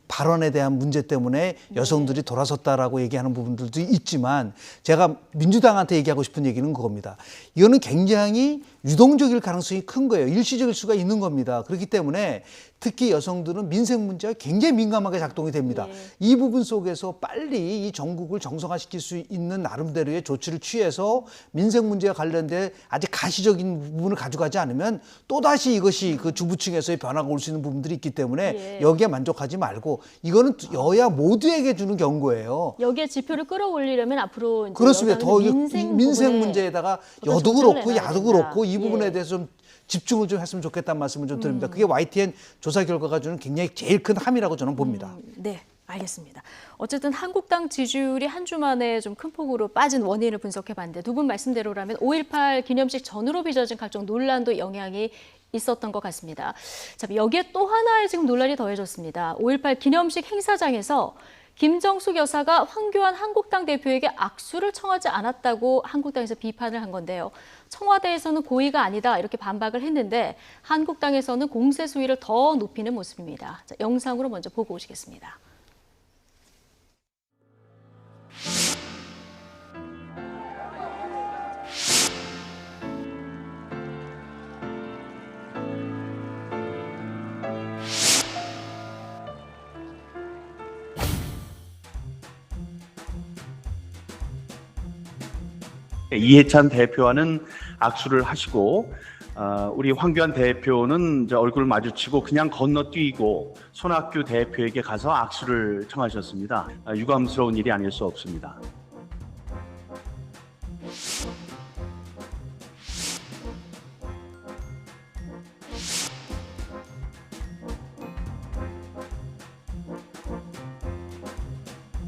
발언에 대한 문제 때문에 여성들이 돌아섰다라고 얘기하는 부분들도 있지만 제가 민주당한테 얘기하고 싶은 얘기는 그겁니다. 이거는 굉장히 유동적일 가능성이 큰 거예요. 일시적일 수가 있는 겁니다. 그렇기 때문에 특히 여성들은 민생 문제가 굉장히 민감하게 작동이 됩니다. 이 부분 속에서 빨리 이 전국을 정상화시킬 수 있는 나름대로의 조치를 취해서 민생 문제와 관련된 아직 가시적인 부분을 가져가지 않으면 또다시 이것이 그 주부층에서의 변화가 올 수 있는 부분들이 있기 때문에 여기에 만족하지 말고 이거는 여야 모두에게 주는 경고예요. 여기에 지표를 끌어올리려면 앞으로 그렇습니다. 더 민생 문제에다가 여도 그렇고 야도 그렇고 이 부분에 대해서 좀 집중을 좀 했으면 좋겠다는 말씀을 좀 드립니다. 그게 YTN 조사 결과가 주는 굉장히 제일 큰 함이라고 저는 봅니다. 네, 알겠습니다. 어쨌든 한국당 지지율이 한 주 만에 좀 큰 폭으로 빠진 원인을 분석해봤는데 두 분 말씀대로라면 5.18 기념식 전후로 빚어진 각종 논란도 영향이 있었던 것 같습니다. 자, 여기에 또 하나의 지금 논란이 더해졌습니다. 5.18 기념식 행사장에서 김정숙 여사가 황교안 한국당 대표에게 악수를 청하지 않았다고 한국당에서 비판을 한 건데요. 청와대에서는 고의가 아니다 이렇게 반박을 했는데 한국당에서는 공세 수위를 더 높이는 모습입니다. 자, 영상으로 먼저 보고 오시겠습니다. 이해찬 대표와는 악수를 하시고 우리 황교안 대표는 이제 얼굴을 마주치고 그냥 건너뛰고 손학규 대표에게 가서 악수를 청하셨습니다. 유감스러운 일이 아닐 수 없습니다.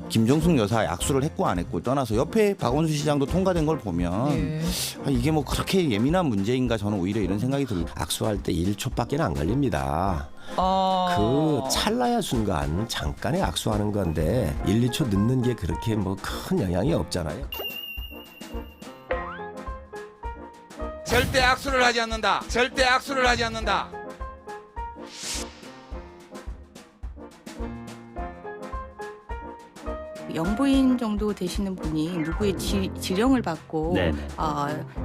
김정숙 여사 악수를 했고 안 했고 떠나서 옆에 박원순 시장도 통과된 걸 보면 이게 뭐 그렇게 예민한 문제인가 저는 오히려 이런 생각이 들어요. 악수할 때 1초밖에 안 걸립니다. 그 찰나의 순간 잠깐의 악수하는 건데 1, 2초 늦는 게 그렇게 뭐 큰 영향이 없잖아요. 절대 악수를 하지 않는다. 절대 악수를 하지 않는다. 영부인 정도 되시는 분이 누구의 지령을 받고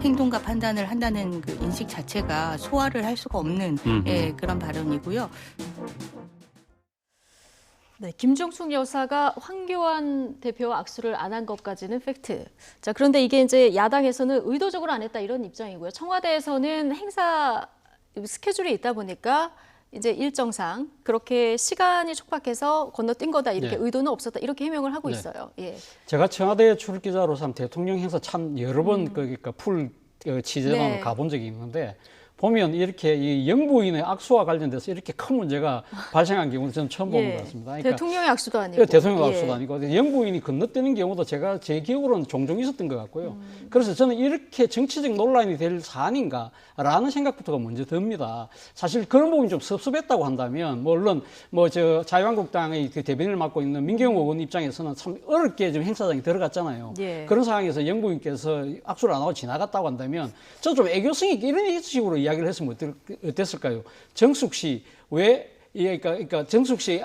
행동과 판단을 한다는 그 인식 자체가 소화를 할 수가 없는 그런 발언이고요. 네, 김정숙 여사가 황교안 대표와 악수를 안 한 것까지는 팩트. 자, 그런데 이게 이제 야당에서는 의도적으로 안 했다 이런 입장이고요. 청와대에서는 행사 스케줄이 있다 보니까 이제 일정상 그렇게 시간이 촉박해서 건너뛴 거다 이렇게 의도는 없었다 이렇게 해명을 하고 있어요. 예. 제가 청와대 출입 기자로서 대통령 행사 참 여러 번 그러니까 풀 취재단으로 가본 적이 있는데 보면 이렇게 이 영부인의 악수와 관련돼서 이렇게 큰 문제가 발생한 경우는 저는 처음 본 것 같습니다. 그러니까 대통령의 악수도 아니고. 대통령 악수도 아니고 영부인이 건너뛰는 경우도 제 기억으로는 종종 있었던 것 같고요. 그래서 저는 이렇게 정치적 논란이 될 사안인가라는 생각부터가 먼저 듭니다. 사실 그런 부분이 좀 섭섭했다고 한다면 물론 저 자유한국당의 그 대변인을 맡고 있는 민경욱 의원 입장에서는 참 어렵게 좀 행사장에 들어갔잖아요. 그런 상황에서 영부인께서 악수를 안 하고 지나갔다고 한다면 저 좀 애교성 있게 이런 식으로 이야기를 했으면 어땠을까요? 정숙 씨 왜 그러니까 정숙 씨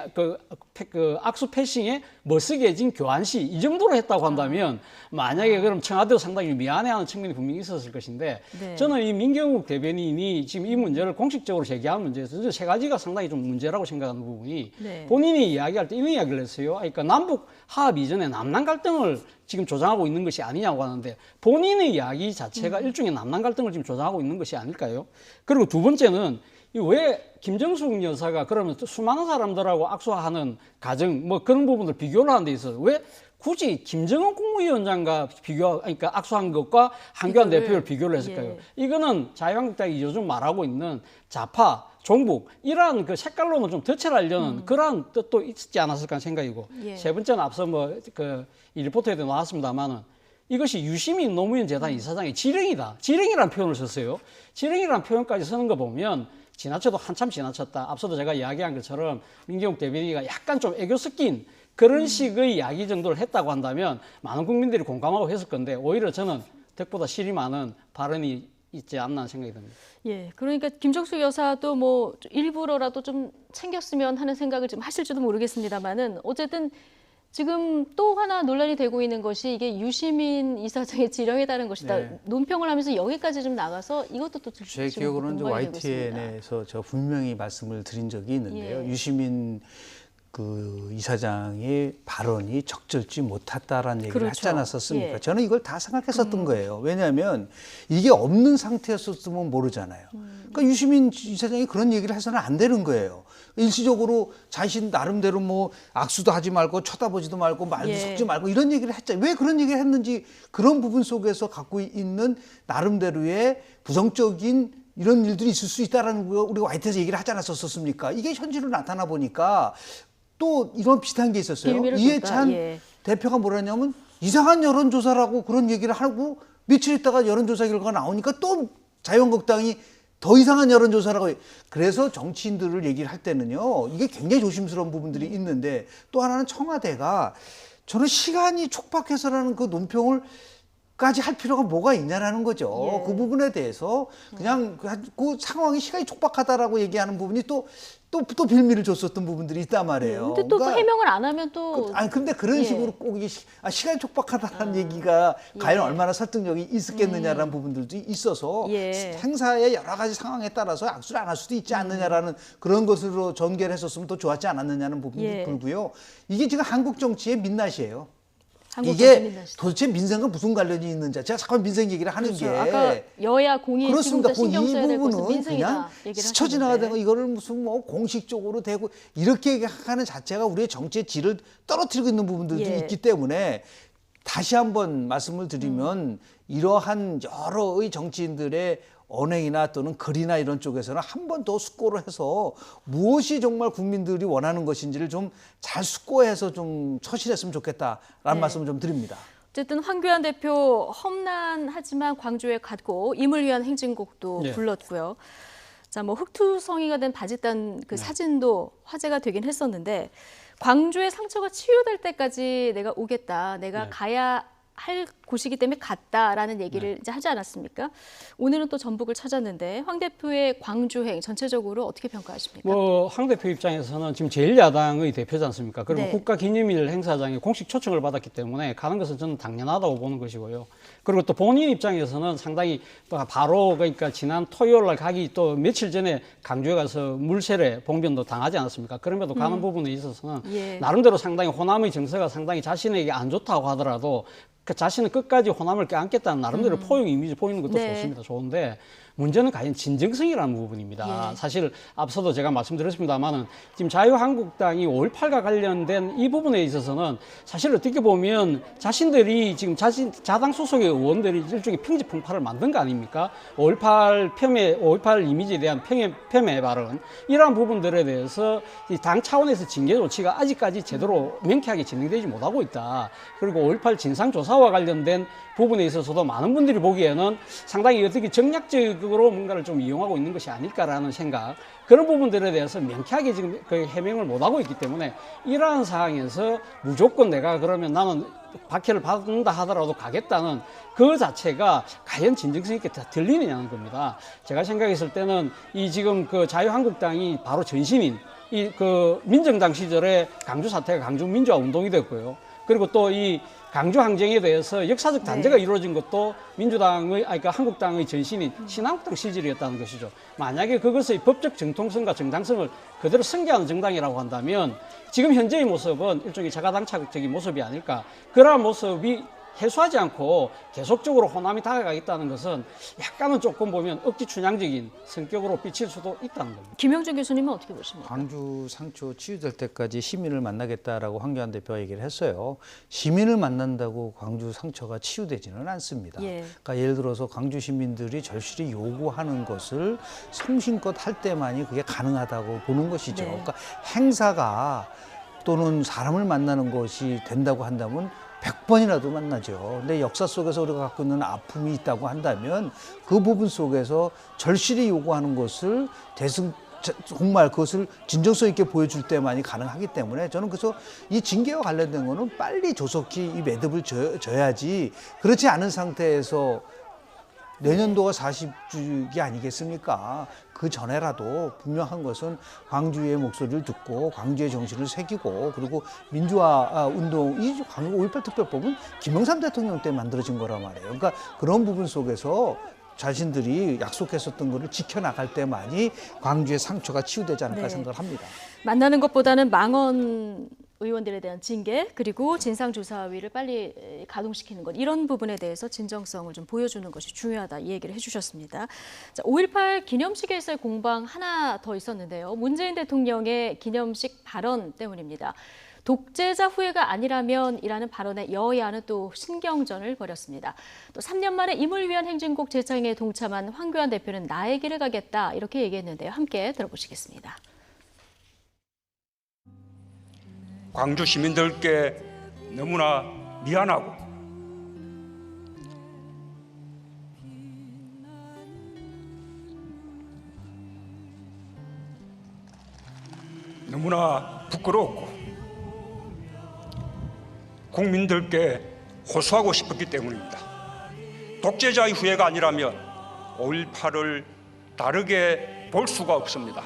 그 악수 패싱에 머쓱해진 교환 씨 이 정도로 했다고 한다면 만약에 그럼 청와대도 상당히 미안해하는 측면이 분명히 있었을 것인데 저는 이 민경욱 대변인이 지금 이 문제를 공식적으로 제기한 문제에서 세 가지가 상당히 좀 문제라고 생각하는 부분이 본인이 이야기할 때 이런 이야기를 했어요. 그러니까 남북 화합 이전에 남남 갈등을 지금 조장하고 있는 것이 아니냐고 하는데 본인의 이야기 자체가 일종의 남남 갈등을 지금 조장하고 있는 것이 아닐까요? 그리고 두 번째는 왜 김정숙 여사가 그러면 수많은 사람들하고 악수하는 과정 그런 부분을 비교를 하는 데 있어서 왜 굳이 김정은 국무위원장과 그러니까 악수한 것과 황교안 대표를 비교를 했을까요? 이거는 자유한국당이 요즘 말하고 있는 좌파, 종북 이러한 그 색깔론을 좀 덧칠하려는 그러한 뜻도 있지 않았을까 하는 생각이고 세 번째는 앞서 이 리포트에도 나왔습니다만은 이것이 유시민 노무현 재단 이사장의 지령이다. 지령이라는 표현을 썼어요. 지령이라는 표현까지 쓰는 거 보면 지나쳐도 한참 지나쳤다. 앞서도 제가 이야기한 것처럼 민경욱 대변인이 약간 좀 애교 섞인 그런 식의 이야기 정도를 했다고 한다면 많은 국민들이 공감하고 했을 건데 오히려 저는 덕보다 실이 많은 발언이 있지 않나 생각이 듭니다. 예, 그러니까 김정숙 여사도 일부러라도 좀 챙겼으면 하는 생각을 좀 하실지도 모르겠습니다만은 어쨌든 지금 또 하나 논란이 되고 있는 것이 이게 유시민 이사장의 지령에 따른 것이다. 논평을 하면서 여기까지 좀 나가서 이것도 또 제 기억으로는 YTN에서 제가 분명히 말씀을 드린 적이 있는데요. 유시민 그 이사장의 발언이 적절치 못했다라는 얘기를 하지 않았었습니까? 저는 이걸 다 생각했었던 거예요. 왜냐하면 이게 없는 상태였었으면 모르잖아요. 그러니까 유시민 이사장이 그런 얘기를 해서는 안 되는 거예요. 일시적으로 자신 나름대로 악수도 하지 말고 쳐다보지도 말고 말도 섞지 말고 이런 얘기를 했잖아요. 왜 그런 얘기를 했는지 그런 부분 속에서 갖고 있는 나름대로의 부정적인 이런 일들이 있을 수 있다라는 거 우리가 YTN에서 얘기를 하지 않았었습니까? 이게 현실로 나타나 보니까 또 이런 비슷한 게 있었어요. 이해찬 대표가 뭐라냐면 이상한 여론조사라고 그런 얘기를 하고 며칠 있다가 여론조사 결과가 나오니까 또 자유한국당이 더 이상한 여론조사라고. 그래서 정치인들을 얘기를 할 때는요, 이게 굉장히 조심스러운 부분들이 있는데 또 하나는 청와대가 저는 시간이 촉박해서라는 그 논평을 까지 할 필요가 뭐가 있냐라는 거죠. 그 부분에 대해서 그냥 그 상황이 시간이 촉박하다라고 얘기하는 부분이 또 빌미를 줬었던 부분들이 있단 말이에요. 근데 또 해명을 안 하면 또 근데 그런 식으로 꼭 이게 시간이 촉박하다는 얘기가 과연 얼마나 설득력이 있었겠느냐라는 부분들도 있어서 행사의 여러 가지 상황에 따라서 악수를 안 할 수도 있지 않느냐라는 그런 것으로 전개를 했었으면 더 좋았지 않았느냐는 부분이 들고요. 이게 지금 한국 정치의 민낯이에요. 이게 도대체 민생과 무슨 관련이 있는지 제가 자꾸 민생 얘기를 하는 게 아까 여야 공이 그렇습니다. 신경 써야 될 것은 민생이다. 그냥 스쳐 지나가는 거 이거를 무슨 공식적으로 되고 이렇게 하는 자체가 우리의 정치의 질을 떨어뜨리고 있는 부분들도 있기 때문에 다시 한번 말씀을 드리면 이러한 여러의 정치인들의 언행이나 또는 글이나 이런 쪽에서는 한 번 더 숙고를 해서 무엇이 정말 국민들이 원하는 것인지를 좀 잘 숙고해서 좀 처신했으면 좋겠다라는 말씀을 좀 드립니다. 어쨌든 황교안 대표 험난하지만 광주에 갔고 임을 위한 행진곡도 불렀고요. 자, 뭐 흑투성이가 된 바짓단 그 사진도 화제가 되긴 했었는데 광주의 상처가 치유될 때까지 내가 오겠다. 내가 가야 할 곳이기 때문에 갔다라는 얘기를 이제 하지 않았습니까? 오늘은 또 전북을 찾았는데 황 대표의 광주행 전체적으로 어떻게 평가하십니까? 뭐 황 대표 입장에서는 지금 제1야당의 대표지 않습니까? 그리고 국가기념일 행사장에 공식 초청을 받았기 때문에 가는 것은 저는 당연하다고 보는 것이고요. 그리고 또 본인 입장에서는 상당히 바로 그러니까 지난 토요일 날 가기 또 며칠 전에 강주에 가서 물세례 봉변도 당하지 않았습니까? 그럼에도 가는 부분에 있어서는 나름대로 상당히 호남의 정서가 상당히 자신에게 안 좋다고 하더라도 그 자신은 끝까지 호남을 껴안겠다는 나름대로 포용 이미지 보이는 것도 좋습니다. 좋은데 문제는 과연 진정성이라는 부분입니다. 사실 앞서도 제가 말씀드렸습니다만은 지금 자유한국당이 5.18과 관련된 이 부분에 있어서는 사실 어떻게 보면 자신들이 지금 자당 소속의 의원들이 일종의 평지풍파를 만든 거 아닙니까? 5.18 폄훼, 5.18 이미지에 대한 폄훼 발언 이러한 부분들에 대해서 당 차원에서 징계 조치가 아직까지 제대로 명쾌하게 진행되지 못하고 있다. 그리고 5.18 진상조사와 관련된 부분에 있어서도 많은 분들이 보기에는 상당히 어떻게 정략적으로 뭔가를 좀 이용하고 있는 것이 아닐까라는 생각, 그런 부분들에 대해서 명쾌하게 지금 그 해명을 못하고 있기 때문에 이러한 상황에서 무조건 내가 그러면 나는 박해를 받는다 하더라도 가겠다는 그 자체가 과연 진정성 있게 다 들리느냐는 겁니다. 제가 생각했을 때는 이 지금 그 자유한국당이 바로 전신인 이 그 민정당 시절에 강주 사태가 강주 민주화 운동이 됐고요. 그리고 또 이 강주 항쟁에 대해서 역사적 단죄가 이루어진 것도 민주당의, 그러니까 한국당의 전신인 신한국당 시절이었다는 것이죠. 만약에 그것의 법적 정통성과 정당성을 그대로 승계하는 정당이라고 한다면 지금 현재의 모습은 일종의 자가당착적인 모습이 아닐까. 그러한 모습이 해소하지 않고 계속적으로 호남이 다가가겠다는 것은 약간은 조금 보면 억지 춘향적인 성격으로 비칠 수도 있다는 겁니다. 김영준 교수님은 어떻게 보십니까? 광주 상처 치유될 때까지 시민을 만나겠다라고 황교안 대표가 얘기를 했어요. 시민을 만난다고 광주 상처가 치유되지는 않습니다. 그러니까 예를 들어서 광주 시민들이 절실히 요구하는 것을 성심껏 할 때만이 그게 가능하다고 보는 것이죠. 그러니까 행사가 또는 사람을 만나는 것이 된다고 한다면 100번이라도 만나죠. 근데 역사 속에서 우리가 갖고 있는 아픔이 있다고 한다면 그 부분 속에서 절실히 요구하는 것을 정말 그것을 진정성 있게 보여줄 때만이 가능하기 때문에 저는 그래서 이 징계와 관련된 거는 빨리 조속히 이 매듭을 져야지, 그렇지 않은 상태에서 내년도가 40주기 아니겠습니까? 그 전에라도 분명한 것은 광주의 목소리를 듣고 광주의 정신을 새기고, 그리고 민주화 운동, 이 광주 5.18 특별법은 김영삼 대통령 때 만들어진 거란 말이에요. 그러니까 그런 부분 속에서 자신들이 약속했었던 것을 지켜나갈 때만이 광주의 상처가 치유되지 않을까 생각을 합니다. 만나는 것보다는 망언 의원들에 대한 징계, 그리고 진상조사위를 빨리 가동시키는 것, 이런 부분에 대해서 진정성을 좀 보여주는 것이 중요하다, 이 얘기를 해주셨습니다. 자, 5.18 기념식에서의 공방 하나 더 있었는데요. 문재인 대통령의 기념식 발언 때문입니다. 독재자 후예가 아니라면이라는 발언에 여야는 또 신경전을 벌였습니다. 또 3년 만에 임을 위한 행진곡 제창에 동참한 황교안 대표는 나의 길을 가겠다, 이렇게 얘기했는데요. 함께 들어보시겠습니다. 광주 시민들께 너무나 미안하고 너무나 부끄럽고 국민들께 호소하고 싶었기 때문입니다. 독재자의 후예가 아니라면 5.18을 다르게 볼 수가 없습니다.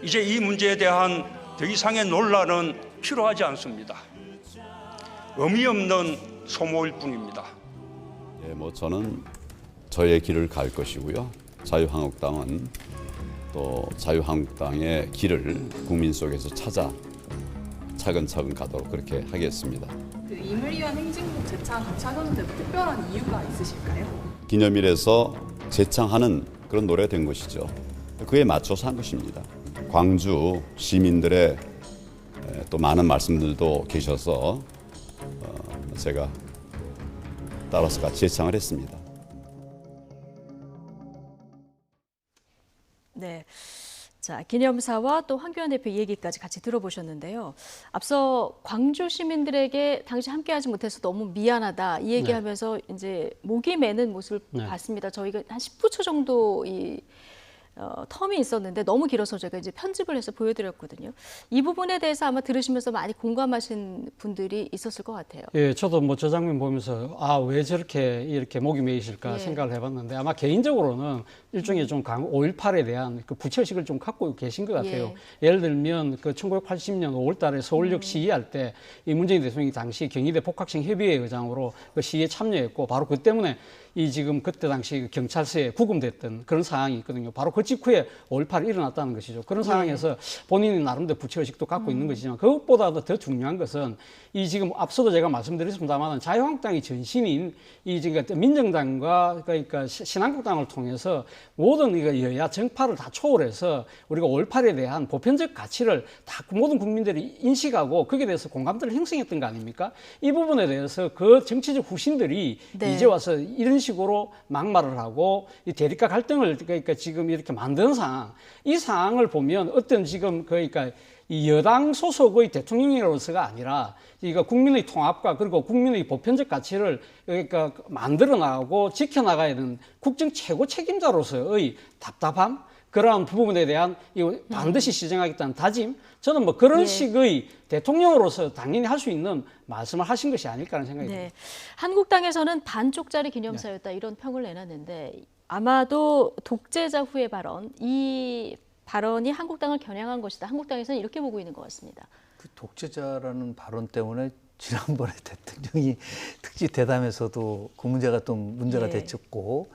이제 이 문제에 대한 더 이상의 논란은 필요하지 않습니다. 의미 없는 소모일 뿐입니다. 저는 저의 길을 갈 것이고요. 자유한국당은 또 자유한국당의 길을 국민 속에서 찾아 차근차근 가도록 그렇게 하겠습니다. 그 임을 위한 행진곡 제창 같이 하셨는데 특별한 이유가 있으실까요? 기념일에서 제창하는 그런 노래가 된 것이죠. 그에 맞춰서 한 것입니다. 광주 시민들의 또 많은 말씀들도 계셔서 제가 따라서 같이 제창을 했습니다. 네. 자, 기념사와 또 황교안 대표 얘기까지 같이 들어보셨는데요. 앞서 광주 시민들에게 당시 함께하지 못해서 너무 미안하다 이 얘기하면서 이제 목이 매는 모습을 봤습니다. 저희가 한 19초 정도 이 텀이 있었는데 너무 길어서 제가 이제 편집을 해서 보여드렸거든요. 이 부분에 대해서 아마 들으시면서 많이 공감하신 분들이 있었을 것 같아요. 예, 저도 뭐 저 장면 보면서 왜 저렇게 이렇게 목이 메이실까 생각을 해봤는데 아마 개인적으로는 일종의 좀 5.18에 대한 그 부채의식을 좀 갖고 계신 것 같아요. 예를 들면 그 1980년 5월달에 서울역 시위할 때 이 문재인 대통령이 당시 경희대 복학생 협의회 의장으로 그 시위에 참여했고 바로 그 때문에 이 지금 그때 당시 경찰서에 구금됐던 그런 상황이 있거든요. 바로 그 직후에 5.18이 일어났다는 것이죠. 그런 상황에서 본인이 나름대로 부채의식도 갖고 있는 것이지만 그것보다도 더 중요한 것은 이 지금 앞서도 제가 말씀드렸습니다만 자유한국당의 전신인 이 지금 민정당과 그러니까 신한국당을 통해서 모든 이거 여야 정파를 다 초월해서 우리가 5.18에 대한 보편적 가치를 다 모든 국민들이 인식하고 거기에 대해서 공감대를 형성했던 거 아닙니까? 이 부분에 대해서 그 정치적 후신들이 이제 와서 이런 식으로 막말을 하고 이 대립과 갈등을 그러니까 지금 이렇게 만든 상황, 이 상황을 보면 어떤 지금 그러니까 이 여당 소속의 대통령으로서가 아니라 이거 국민의 통합과 그리고 국민의 보편적 가치를 그러니까 만들어 나가고 지켜 나가야 되는 국정 최고 책임자로서의 답답함 그러한 부분에 대한 반드시 시정하겠다는 다짐 저는 뭐 그런 식의 대통령으로서 당연히 할 수 있는 말씀을 하신 것이 아닐까 하는 생각이 듭니다. 한국당에서는 반쪽짜리 기념사였다 이런 평을 내놨는데 아마도 독재자 후의 발언 이 발언이 한국당을 겨냥한 것이다. 한국당에서는 이렇게 보고 있는 것 같습니다. 그 독재자라는 발언 때문에 지난번에 대통령이 특집 대담에서도 그 문제가 또 문제가 됐었고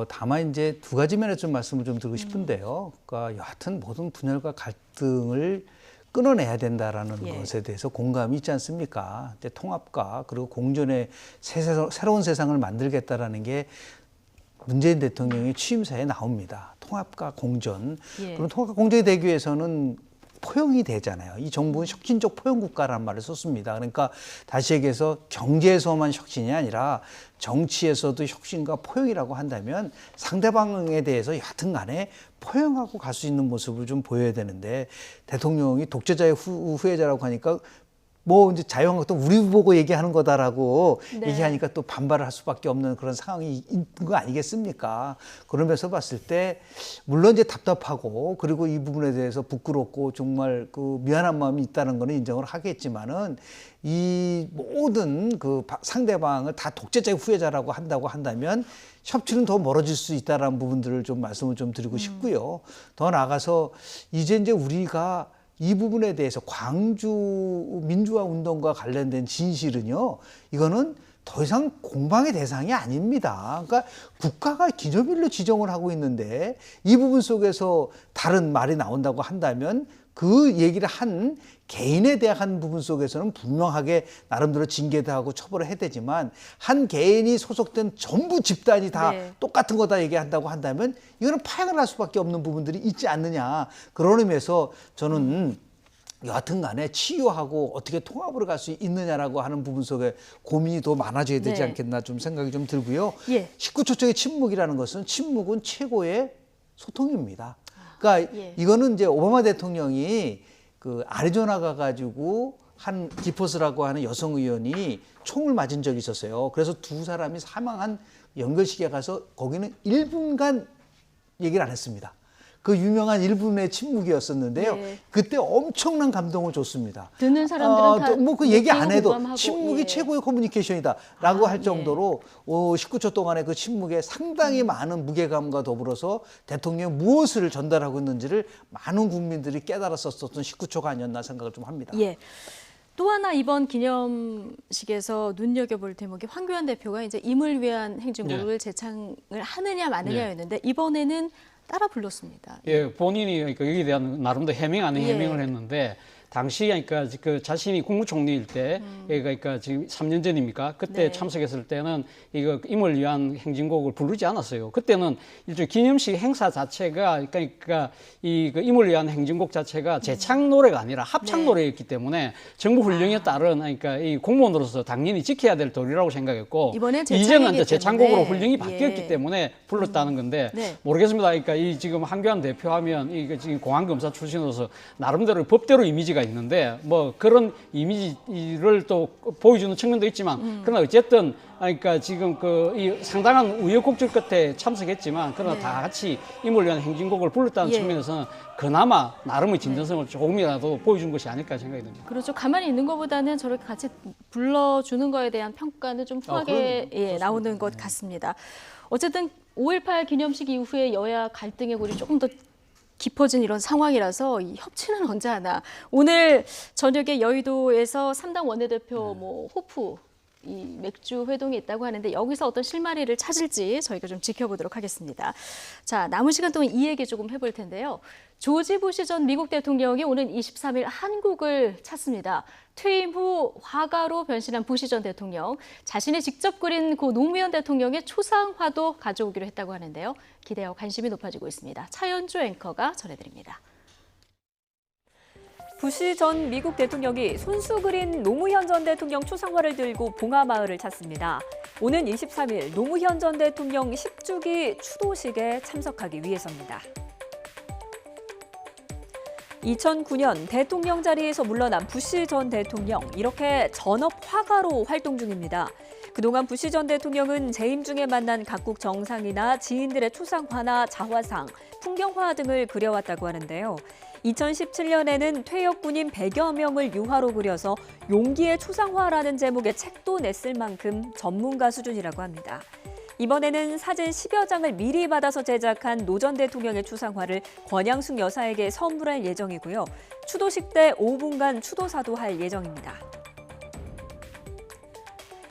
다만 이제 두 가지 면에서 좀 말씀을 좀 드리고 싶은데요. 그러니까 여하튼 모든 분열과 갈등을 끊어내야 된다라는 것에 대해서 공감이 있지 않습니까? 이제 통합과 그리고 공존의 새로운 세상을 만들겠다라는 게 문재인 대통령의 취임사에 나옵니다. 통합과 공존. 그럼 통합과 공존이 되기 위해서는 포용이 되잖아요. 이 정부는 혁신적 포용국가라는 말을 썼습니다. 그러니까 다시 얘기해서 경제에서만 혁신이 아니라 정치에서도 혁신과 포용이라고 한다면 상대방에 대해서 여하튼 간에 포용하고 갈 수 있는 모습을 좀 보여야 되는데 대통령이 독재자의 후예자라고 하니까 뭐 이제 자유한국당 우리 보고 얘기하는 거다라고 얘기하니까 또 반발을 할 수밖에 없는 그런 상황이 있는 거 아니겠습니까? 그러면서 봤을 때 물론 이제 답답하고 그리고 이 부분에 대해서 부끄럽고 정말 그 미안한 마음이 있다는 거는 인정을 하겠지만은 이 모든 그 상대방을 다 독재자의 후예자라고 한다고 한다면 협치는 더 멀어질 수 있다라는 부분들을 좀 말씀을 좀 드리고 싶고요. 더 나아가서 이제 우리가 이 부분에 대해서 광주 민주화 운동과 관련된 진실은요, 이거는 더 이상 공방의 대상이 아닙니다. 그러니까 국가가 기념일로 지정을 하고 있는데 이 부분 속에서 다른 말이 나온다고 한다면 그 얘기를 한 개인에 대한 부분 속에서는 분명하게 나름대로 징계도 하고 처벌을 해야 되지만 한 개인이 소속된 전부 집단이 다 똑같은 거다 얘기한다고 한다면 이거는 파행을 할 수밖에 없는 부분들이 있지 않느냐. 그런 의미에서 저는 여하튼 간에 치유하고 어떻게 통합으로 갈 수 있느냐라고 하는 부분 속에 고민이 더 많아져야 되지 않겠나 좀 생각이 좀 들고요. 19초적의 침묵이라는 것은 침묵은 최고의 소통입니다. 그러니까 이거는 이제 오바마 대통령이 그 아리조나 가가지고 한 기포스라고 하는 여성 의원이 총을 맞은 적이 있었어요. 그래서 두 사람이 사망한 연결식에 가서 거기는 1분간 얘기를 안 했습니다. 그 유명한 1분의 침묵이었었는데요. 그때 엄청난 감동을 줬습니다. 듣는 사람들은 다 뭐 그 얘기 안 해도 공감하고, 침묵이 최고의 커뮤니케이션이다라고 할 정도로 19초 동안의 그 침묵에 상당히 많은 무게감과 더불어서 대통령이 무엇을 전달하고 있는지를 많은 국민들이 깨달았었던 19초가 아니었나 생각을 좀 합니다. 또 하나 이번 기념식에서 눈여겨볼 대목이 황교안 대표가 이제 임을 위한 행진곡을 제창을 하느냐 마느냐였는데 이번에는 따라 불렀습니다. 본인이 그러니까 여기에 대한 나름대로 해명 아닌 해명을 했는데 당시 그러니까 그 자신이 국무총리일 때 그러니까 지금 3년 전입니까? 그때 네. 참석했을 때는 이거 임을 위한 행진곡을 부르지 않았어요. 그때는 일종의 기념식 행사 자체가 그러니까 이 그 임을 위한 행진곡 자체가 재창 노래가 아니라 합창 네. 노래였기 때문에 정부 훈령에 따른 그러니까 이 공무원으로서 당연히 지켜야 될 도리라고 생각했고 이번엔 이제는 이제 재창이기 재창곡으로 때문에. 훈령이 바뀌었기 예. 때문에 불렀다는 건데 네. 모르겠습니다. 그러니까 이 지금 한교안 대표하면 이 지금 공안검사 출신으로서 나름대로 법대로 이미지가 있는데 뭐 그런 이미지를 또 보여주는 측면도 있지만 그러나 어쨌든 그러니까 지금 그 이 상당한 우여곡절 끝에 참석했지만 그러나 네. 다 같이 임을 위한 행진곡을 불렀다는 예. 측면에서는 그나마 나름의 진정성을 조금이라도 보여준 것이 아닐까 생각이 듭니다. 그렇죠. 가만히 있는 것보다는 저렇게 같이 불러주는 거에 대한 평가는 좀 후하게 나오는 것 같습니다. 어쨌든 5.18 기념식 이후에 여야 갈등의 골이 조금 더 깊어진 이런 상황이라서 이 협치는 언제 하나. 오늘 저녁에 여의도에서 3당 원내대표 뭐 호프 이 맥주 회동이 있다고 하는데 여기서 어떤 실마리를 찾을지 저희가 좀 지켜보도록 하겠습니다. 자, 남은 시간 동안 이 얘기 조금 해볼 텐데요. 조지 부시 전 미국 대통령이 오는 23일 한국을 찾습니다. 퇴임 후 화가로 변신한 부시 전 대통령, 자신이 직접 그린 고 노무현 대통령의 초상화도 가져오기로 했다고 하는데요. 기대와 관심이 높아지고 있습니다. 차연주 앵커가 전해드립니다. 부시 전 미국 대통령이 손수 그린 노무현 전 대통령 초상화를 들고 봉하마을을 찾습니다. 오는 23일 노무현 전 대통령 10주기 추도식에 참석하기 위해서입니다. 2009년 대통령 자리에서 물러난 부시 전 대통령, 이렇게 전업 화가로 활동 중입니다. 그동안 부시 전 대통령은 재임 중에 만난 각국 정상이나 지인들의 초상화나 자화상, 풍경화 등을 그려왔다고 하는데요. 2017년에는 퇴역 군인 100여 명을 유화로 그려서 용기의 초상화라는 제목의 책도 냈을 만큼 전문가 수준이라고 합니다. 이번에는 사진 10여 장을 미리 받아서 제작한 노 전 대통령의 초상화를 권양숙 여사에게 선물할 예정이고요. 추도식 때 5분간 추도사도 할 예정입니다.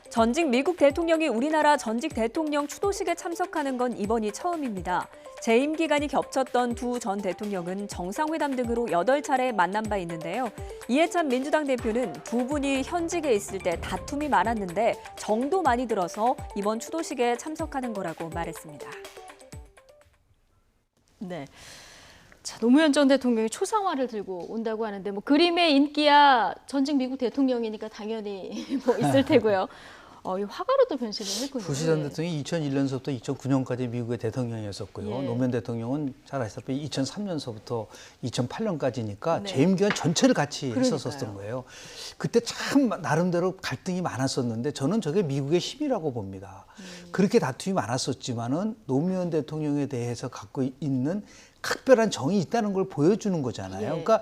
전직 미국 대통령이 우리나라 전직 대통령 추도식에 참석하는 건 이번이 처음입니다. 재임 기간이 겹쳤던 두 전 대통령은 정상회담 등으로 8차례 만난 바 있는데요. 이해찬 민주당 대표는 두 분이 현직에 있을 때 다툼이 많았는데 정도 많이 들어서 이번 추도식에 참석하는 거라고 말했습니다. 네. 자, 노무현 전 대통령이 초상화를 들고 온다고 하는데 뭐 그림의 인기야 전직 미국 대통령이니까 당연히 뭐 있을 테고요. 이 화가로도 변신을 했군요. 부시 전 대통령이 2001년서부터 2009년까지 미국의 대통령이었었고요. 예. 노무현 대통령은 잘 아시다시피 2003년서부터 2008년까지니까 네. 재임 기간 전체를 같이 그러니까요. 했었던 거예요. 그때 참 나름대로 갈등이 많았었는데 저는 저게 미국의 힘이라고 봅니다. 그렇게 다툼이 많았었지만은 노무현 대통령에 대해서 갖고 있는 각별한 정이 있다는 걸 보여주는 거잖아요. 예. 그러니까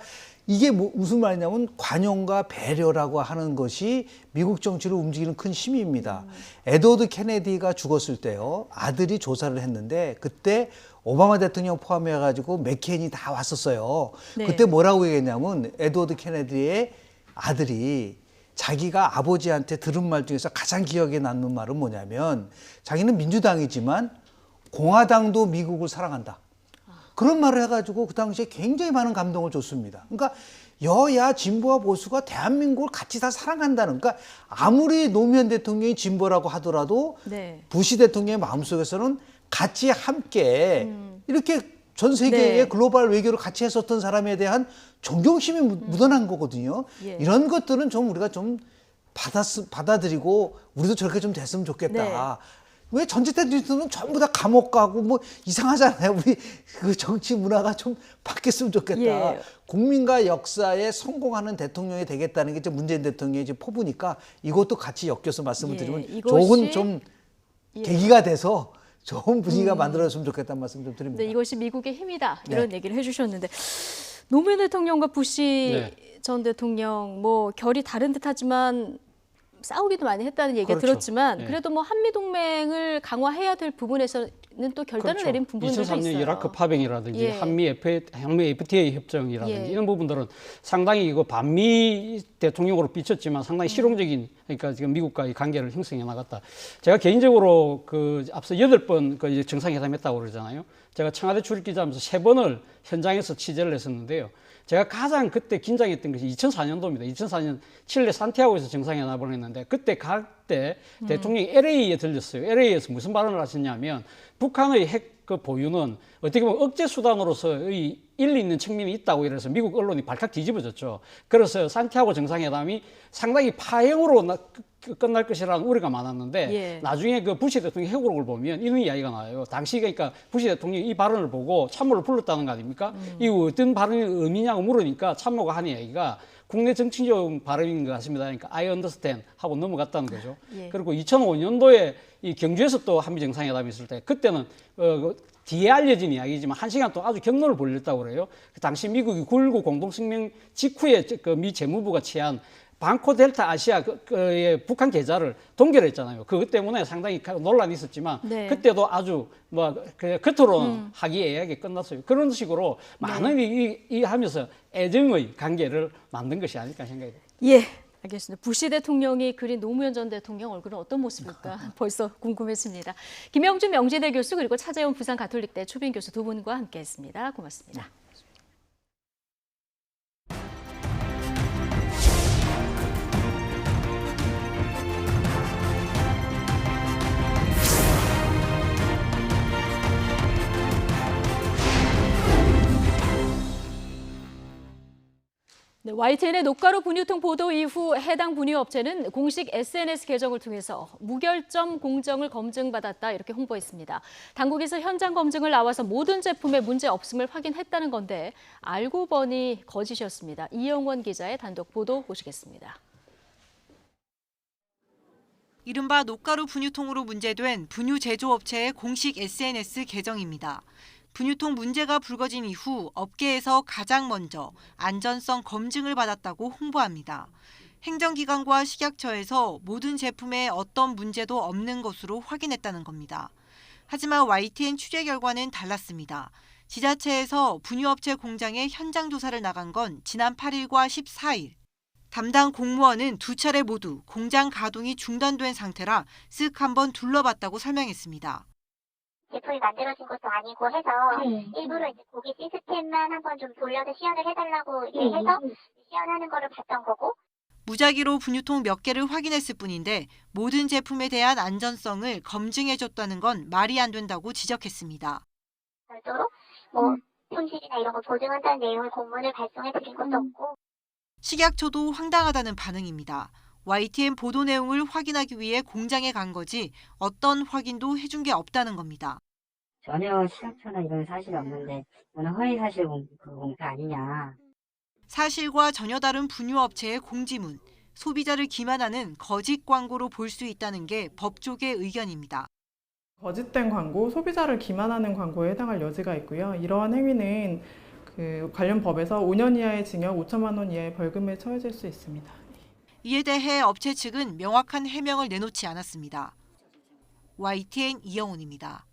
이게 뭐 무슨 말이냐면 관용과 배려라고 하는 것이 미국 정치를 움직이는 큰 힘입니다. 에드워드 케네디가 죽었을 때요. 아들이 조사를 했는데 그때 오바마 대통령 포함해가지고 맥케인이 다 왔었어요. 네. 그때 뭐라고 얘기했냐면 에드워드 케네디의 아들이 자기가 아버지한테 들은 말 중에서 가장 기억에 남는 말은 뭐냐면 자기는 민주당이지만 공화당도 미국을 사랑한다. 그런 말을 해가지고 그 당시에 굉장히 많은 감동을 줬습니다. 그러니까 여야 진보와 보수가 대한민국을 같이 다 사랑한다는, 그러니까 아무리 노무현 대통령이 진보라고 하더라도 네. 부시 대통령의 마음속에서는 같이 함께 이렇게 전 세계의 네. 글로벌 외교를 같이 했었던 사람에 대한 존경심이 묻어난 거거든요. 예. 이런 것들은 좀 우리가 좀 받아들이고 우리도 저렇게 좀 됐으면 좋겠다. 왜 전직 대통령은 전부 다 감옥 가고 뭐 이상하잖아요. 우리 그 정치 문화가 좀 바뀌었으면 좋겠다. 예. 국민과 역사에 성공하는 대통령이 되겠다는 게 문재인 대통령의 이제 포부니까 이것도 같이 엮여서 말씀을 예, 드리면 이것이- 좋은 좀 예. 계기가 돼서 좋은 분위기가 만들어졌으면 좋겠다는 말씀 좀 드립니다. 네, 이것이 미국의 힘이다. 네. 이런 얘기를 해주셨는데 노무현 대통령과 부시 네. 전 대통령 뭐 결이 다른 듯하지만 싸우기도 많이 했다는 얘기가 그렇죠. 들었지만 네. 그래도 뭐 한미 동맹을 강화해야 될 부분에서는 또 결단을 내린 부분들도 2003년 있어요. 이라크 파병이라든지 예. 한미 FTA 협정이라든지 예. 이런 부분들은 상당히 이거 반미 대통령으로 비쳤지만 상당히 실용적인 그러니까 지금 미국과의 관계를 형성해 나갔다. 제가 개인적으로 그 앞서 8번 그 정상회담했다고 그러잖아요. 제가 청와대 출입기자하면서 3번을 현장에서 취재를 했었는데요. 제가 가장 그때 긴장했던 것이 2004년도입니다. 2004년 칠레 산티아고에서 정상회담을 했는데 그때 갈 때 대통령이 LA에 들렸어요. LA에서 무슨 발언을 하셨냐면 북한의 핵 그 보유는 어떻게 보면 억제 수단으로서의 일리 있는 측면이 있다고 이래서 미국 언론이 발칵 뒤집어졌죠. 그래서 산티아고 정상회담이 상당히 파행으로 끝날 것이라는 우려가 많았는데 예. 나중에 그 부시 대통령 회고록을 보면 이런 이야기가 나와요. 당시 그러니까 부시 대통령이 이 발언을 보고 참모를 불렀다는 거 아닙니까? 이 어떤 발언의 의미냐고 물으니까 참모가 한 이야기가 국내 정치적 발언인 것 같습니다. 그러니까 I understand 하고 넘어갔다는 거죠. 예. 그리고 2005년도에 이 경주에서 또 한미 정상회담이 있을 때 그때는 뒤에 알려진 이야기지만 1시간 동안 아주 격론을 벌였다고 그래요. 당시 미국이 9.19 공동성명 직후에 그 미 재무부가 취한 방코 델타 아시아의 북한 계좌를 동결했잖아요. 그것 때문에 상당히 논란이 있었지만 네. 그때도 아주 겉으로는 화기애애하게 끝났어요. 그런 식으로 많은 이 하면서 애정의 관계를 만든 것이 아닐까 생각이 듭니다. 예, 알겠습니다. 부시 대통령이 그린 노무현 전 대통령 얼굴은 어떤 모습일까 벌써 궁금해집니다. 김영준 명지대 교수 그리고 차재원 부산가톨릭대 초빙 교수 두 분과 함께했습니다. 고맙습니다. 네, YTN의 녹가루 분유통 보도 이후 해당 분유업체는 공식 SNS 계정을 통해서 무결점 공정을 검증받았다 이렇게 홍보했습니다. 당국에서 현장 검증을 나와서 모든 제품에 문제 없음을 확인했다는 건데 알고 보니 거짓이었습니다. 이영원 기자의 단독 보도 보시겠습니다. 이른바 녹가루 분유통으로 문제된 분유 제조업체의 공식 SNS 계정입니다. 분유통 문제가 불거진 이후 업계에서 가장 먼저 안전성 검증을 받았다고 홍보합니다. 행정기관과 식약처에서 모든 제품에 어떤 문제도 없는 것으로 확인했다는 겁니다. 하지만 YTN 취재 결과는 달랐습니다. 지자체에서 분유업체 공장에 현장 조사를 나간 건 지난 8일과 14일. 담당 공무원은 두 차례 모두 공장 가동이 중단된 상태라 쓱 한번 둘러봤다고 설명했습니다. 제품이 만들어진 것도 아니고 해서 일부러 이제 고기 시스템만 한번 좀 돌려서 시연을 해달라고 해서 시연하는 거를 봤던 거고. 무작위로 분유통 몇 개를 확인했을 뿐인데 모든 제품에 대한 안전성을 검증해줬다는 건 말이 안 된다고 지적했습니다. 별도로 품질이나 이런 거 보증한다는 내용의 공문을 발송해 드린 것도 없고. 식약처도 황당하다는 반응입니다. YTN 보도 내용을 확인하기 위해 공장에 간 거지 어떤 확인도 해준 게 없다는 겁니다. 전혀 식약처나 이런 사실이 없는데 오늘 허위 사실 공표 아니냐. 사실과 전혀 다른 분유업체의 공지문, 소비자를 기만하는 거짓 광고로 볼 수 있다는 게 법조계 의견입니다. 거짓된 광고, 소비자를 기만하는 광고에 해당할 여지가 있고요. 이러한 행위는 관련 법에서 5년 이하의 징역 5천만 원 이하의 벌금에 처해질 수 있습니다. 이에 대해 업체 측은 명확한 해명을 내놓지 않았습니다. YTN 이영훈입니다.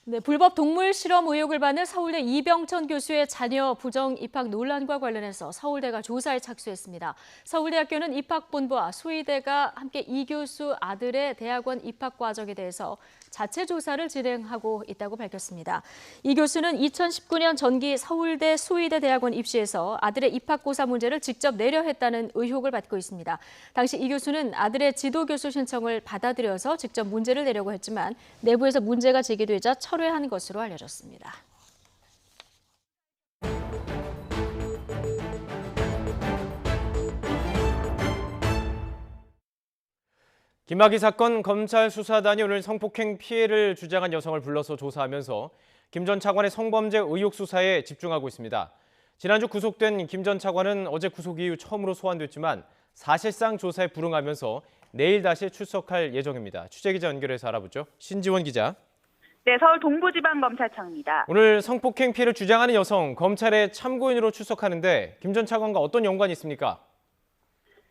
네, 불법 동물 실험 의혹을 받는 서울대 이병천 교수의 자녀 부정 입학 논란과 관련해서 서울대가 조사에 착수했습니다. 서울대학교는 입학본부와 수의대가 함께 이 교수 아들의 대학원 입학 과정에 대해서 자체 조사를 진행하고 있다고 밝혔습니다. 이 교수는 2019년 전기 서울대 수의대 대학원 입시에서 아들의 입학고사 문제를 직접 내려 했다는 의혹을 받고 있습니다. 당시 이 교수는 아들의 지도교수 신청을 받아들여서 직접 문제를 내려고 했지만 내부에서 문제가 제기되자 철회한 것으로 알려졌습니다. 김학의 사건 검찰 수사단이 오늘 성폭행 피해를 주장한 여성을 불러서 조사하면서 김 전 차관의 성범죄 의혹 수사에 집중하고 있습니다. 지난주 구속된 김 전 차관은 어제 구속 이후 처음으로 소환됐지만 사실상 조사에 불응하면서 내일 다시 출석할 예정입니다. 취재기자 연결해서 알아보죠. 신지원 기자. 네, 서울 동부지방검찰청입니다. 오늘 성폭행 피해를 주장하는 여성 검찰의 참고인으로 출석하는데 김 전 차관과 어떤 연관이 있습니까?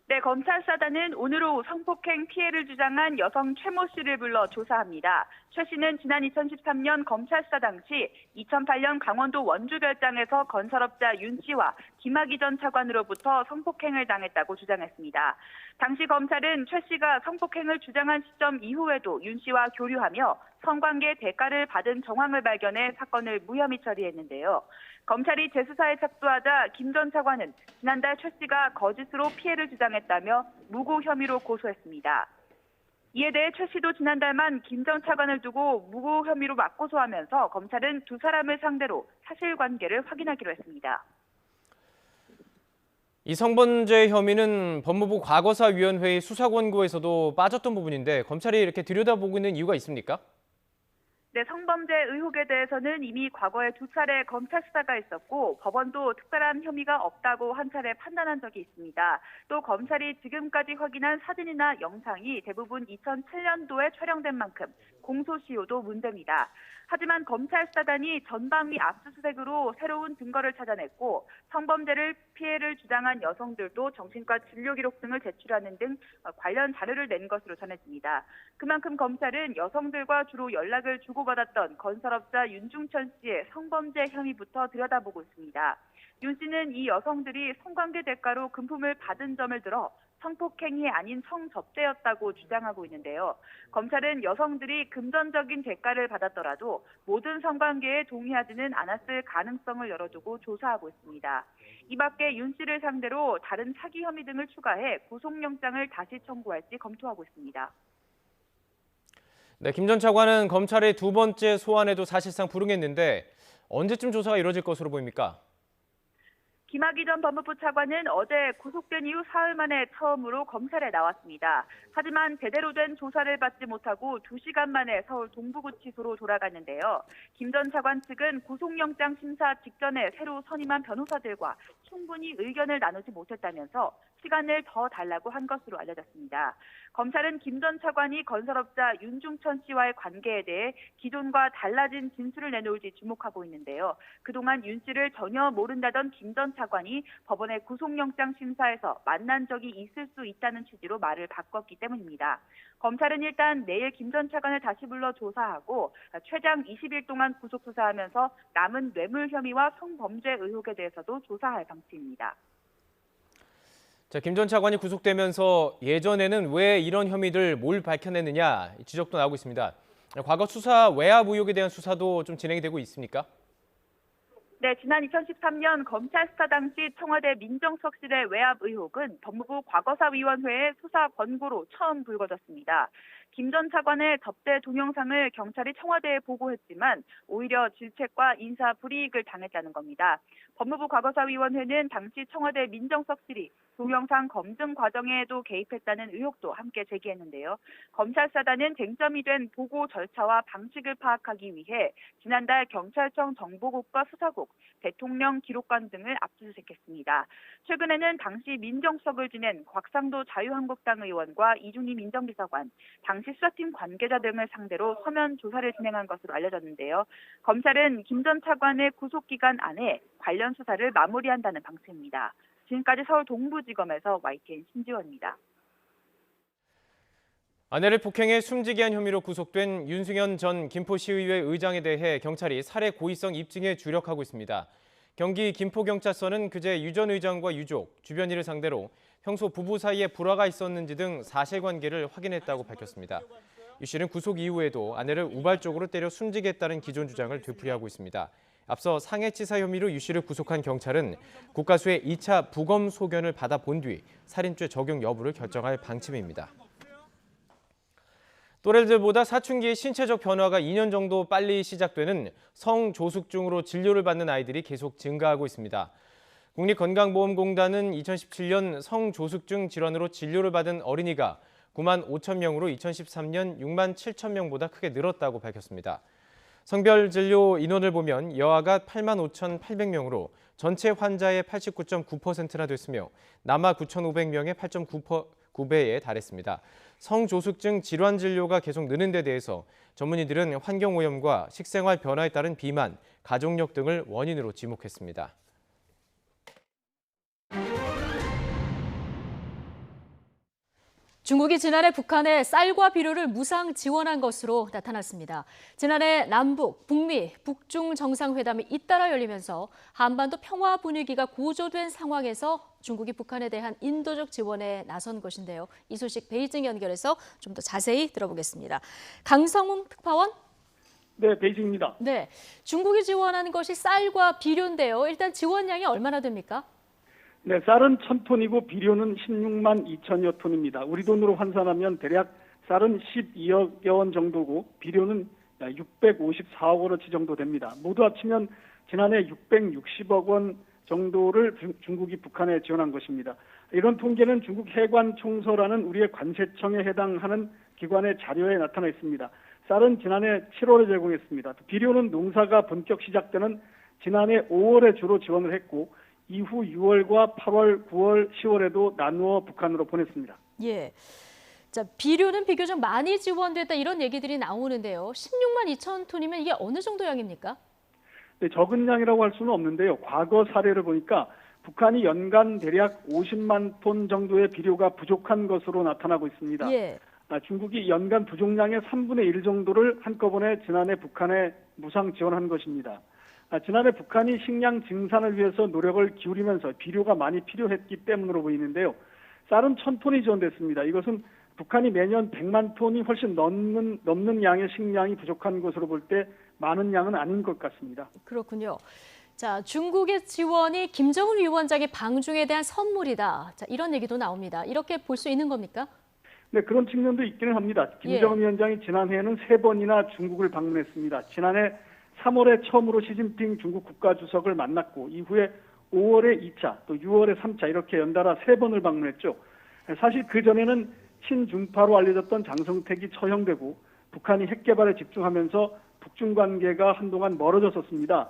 네, 검찰 사단은 오늘 오후 성폭행 피해를 주장한 여성 최모 씨를 불러 조사합니다. 최 씨는 지난 2013년 검찰 수사 당시 2008년 강원도 원주별장에서 건설업자 윤 씨와 김학의 전 차관으로부터 성폭행을 당했다고 주장했습니다. 당시 검찰은 최 씨가 성폭행을 주장한 시점 이후에도 윤 씨와 교류하며 성관계 대가를 받은 정황을 발견해 사건을 무혐의 처리했는데요. 검찰이 재수사에 착수하자 김 전 차관은 지난달 최 씨가 거짓으로 피해를 주장했다며 무고 혐의로 고소했습니다. 이에 대해 최 씨도 지난달만 김 전 차관을 두고 무고 혐의로 맞고소하면서 검찰은 두 사람을 상대로 사실관계를 확인하기로 했습니다. 이 성범죄 혐의는 법무부 과거사위원회의 수사 권고에서도 빠졌던 부분인데 검찰이 이렇게 들여다보고 있는 이유가 있습니까? 네, 성범죄 의혹에 대해서는 이미 과거에 2차례 검찰 수사가 있었고 법원도 특별한 혐의가 없다고 한 차례 판단한 적이 있습니다. 또 검찰이 지금까지 확인한 사진이나 영상이 대부분 2007년도에 촬영된 만큼 공소시효도 문제입니다. 하지만 검찰 수사단이 전방위 압수수색으로 새로운 증거를 찾아냈고 성범죄를 피해를 주장한 여성들도 정신과 진료 기록 등을 제출하는 등 관련 자료를 낸 것으로 전해집니다. 그만큼 검찰은 여성들과 주로 연락을 주고받았던 건설업자 윤중천 씨의 성범죄 혐의부터 들여다보고 있습니다. 윤 씨는 이 여성들이 성관계 대가로 금품을 받은 점을 들어 성폭행이 아닌 성접대였다고 주장하고 있는데요. 검찰은 여성들이 금전적인 대가를 받았더라도 모든 성관계에 동의하지는 않았을 가능성을 열어두고 조사하고 있습니다. 이 밖에 윤 씨를 상대로 다른 사기 혐의 등을 추가해 구속영장을 다시 청구할지 검토하고 있습니다. 네, 김 전 차관은 검찰의 두 번째 소환에도 사실상 불응했는데 언제쯤 조사가 이루어질 것으로 보입니까? 김학의 전 법무부 차관은 어제 구속된 이후 사흘 만에 처음으로 검찰에 나왔습니다. 하지만 제대로 된 조사를 받지 못하고 2시간 만에 서울 동부구치소로 돌아갔는데요. 김 전 차관 측은 구속영장 심사 직전에 새로 선임한 변호사들과 충분히 의견을 나누지 못했다면서 시간을 더 달라고 한 것으로 알려졌습니다. 검찰은 김 전 차관이 건설업자 윤중천 씨와의 관계에 대해 기존과 달라진 진술을 내놓을지 주목하고 있는데요. 그동안 윤 씨를 전혀 모른다던 김 전 차관이 법원의 구속영장 심사에서 만난 적이 있을 수 있다는 취지로 말을 바꿨기 때문입니다. 검찰은 일단 내일 김 전 차관을 다시 불러 조사하고 최장 20일 동안 구속 수사하면서 남은 뇌물 혐의와 성범죄 의혹에 대해서도 조사할 방침입니다. 자, 김 전 차관이 구속되면서 예전에는 왜 이런 혐의들 뭘 밝혀냈느냐 지적도 나오고 있습니다. 과거 수사 외압 의혹에 대한 수사도 좀 진행이 되고 있습니까? 네, 지난 2013년 검찰 수사 당시 청와대 민정수석실의 외압 의혹은 법무부 과거사위원회의 수사 권고로 처음 불거졌습니다. 김 전 차관의 접대 동영상을 경찰이 청와대에 보고했지만 오히려 질책과 인사 불이익을 당했다는 겁니다. 법무부 과거사위원회는 당시 청와대 민정수석실이 동영상 검증 과정에도 개입했다는 의혹도 함께 제기했는데요. 검찰 수사단은 쟁점이 된 보고 절차와 방식을 파악하기 위해 지난달 경찰청 정보국과 수사국, 대통령 기록관 등을 압수수색했습니다. 최근에는 당시 민정수석을 지낸 곽상도 자유한국당 의원과 이준희 민정비서관, 당시 수사팀 관계자 등을 상대로 서면 조사를 진행한 것으로 알려졌는데요. 검찰은 김 전 차관의 구속기간 안에 관련 수사를 마무리한다는 방침입니다. 지금까지 서울 동부지검에서 YTN 신지원입니다. 아내를 폭행해 숨지게 한 혐의로 구속된 윤승현 전 김포시의회 의장에 대해 경찰이 살해 고의성 입증에 주력하고 있습니다. 경기 김포경찰서는 그제 유 전 의장과 유족, 주변인을 상대로 평소 부부 사이에 불화가 있었는지 등 사실관계를 확인했다고 밝혔습니다. 유 씨는 구속 이후에도 아내를 우발적으로 때려 숨지게 했다는 기존 주장을 되풀이하고 있습니다. 앞서 상해치사 혐의로 유 씨를 구속한 경찰은 국가수의 2차 부검 소견을 받아본 뒤 살인죄 적용 여부를 결정할 방침입니다. 또래들보다 사춘기의 신체적 변화가 2년 정도 빨리 시작되는 성조숙증으로 진료를 받는 아이들이 계속 증가하고 있습니다. 국립건강보험공단은 2017년 성조숙증 질환으로 진료를 받은 어린이가 9만 5천 명으로 2013년 6만 7천 명보다 크게 늘었다고 밝혔습니다. 성별 진료 인원을 보면 여아가 8만 5,800명으로 전체 환자의 89.9%나 됐으며 남아 9,500명의 8.9배에 달했습니다. 성조숙증 질환 진료가 계속 느는 데 대해서 전문의들은 환경오염과 식생활 변화에 따른 비만, 가족력 등을 원인으로 지목했습니다. 중국이 지난해 북한에 쌀과 비료를 무상 지원한 것으로 나타났습니다. 지난해 남북, 북미, 북중 정상회담이 잇따라 열리면서 한반도 평화 분위기가 고조된 상황에서 중국이 북한에 대한 인도적 지원에 나선 것인데요. 이 소식 베이징 연결해서 좀 더 자세히 들어보겠습니다. 강성웅 특파원. 네, 베이징입니다. 네, 중국이 지원하는 것이 쌀과 비료인데요. 일단 지원량이 얼마나 됩니까? 네, 쌀은 1,000톤이고 비료는 16만 2천여 톤입니다. 우리 돈으로 환산하면 대략 쌀은 12억여 원 정도고 비료는 654억 원어치 정도 됩니다. 모두 합치면 지난해 660억 원 정도를 중국이 북한에 지원한 것입니다. 이런 통계는 중국 해관총서라는 우리의 관세청에 해당하는 기관의 자료에 나타나 있습니다. 쌀은 지난해 7월에 제공했습니다. 비료는 농사가 본격 시작되는 지난해 5월에 주로 지원을 했고 이후 6월과 8월, 9월, 10월에도 나누어 북한으로 보냈습니다. 예. 자, 비료는 비교적 많이 지원됐다 이런 얘기들이 나오는데요. 16만 2천 톤이면 이게 어느 정도 양입니까? 네, 적은 양이라고 할 수는 없는데요. 과거 사례를 보니까 북한이 연간 대략 50만 톤 정도의 비료가 부족한 것으로 나타나고 있습니다. 예. 중국이 연간 부족량의 3분의 1 정도를 한꺼번에 지난해 북한에 무상 지원한 것입니다. 지난해 북한이 식량 증산을 위해서 노력을 기울이면서 비료가 많이 필요했기 때문으로 보이는데요. 쌀은 1,000톤이 지원됐습니다. 이것은 북한이 매년 100만 톤이 훨씬 넘는 양의 식량이 부족한 것으로 볼 때 많은 양은 아닌 것 같습니다. 그렇군요. 자, 중국의 지원이 김정은 위원장의 방중에 대한 선물이다. 자, 이런 얘기도 나옵니다. 이렇게 볼 수 있는 겁니까? 네, 그런 측면도 있기는 합니다. 김정은 위원장이 지난해에는 3번이나 중국을 방문했습니다. 지난해 3월에 처음으로 시진핑 중국 국가주석을 만났고 이후에 5월에 2차, 또 6월에 3차 이렇게 연달아 3번을 방문했죠. 사실 그전에는 친중파로 알려졌던 장성택이 처형되고 북한이 핵개발에 집중하면서 북중 관계가 한동안 멀어졌었습니다.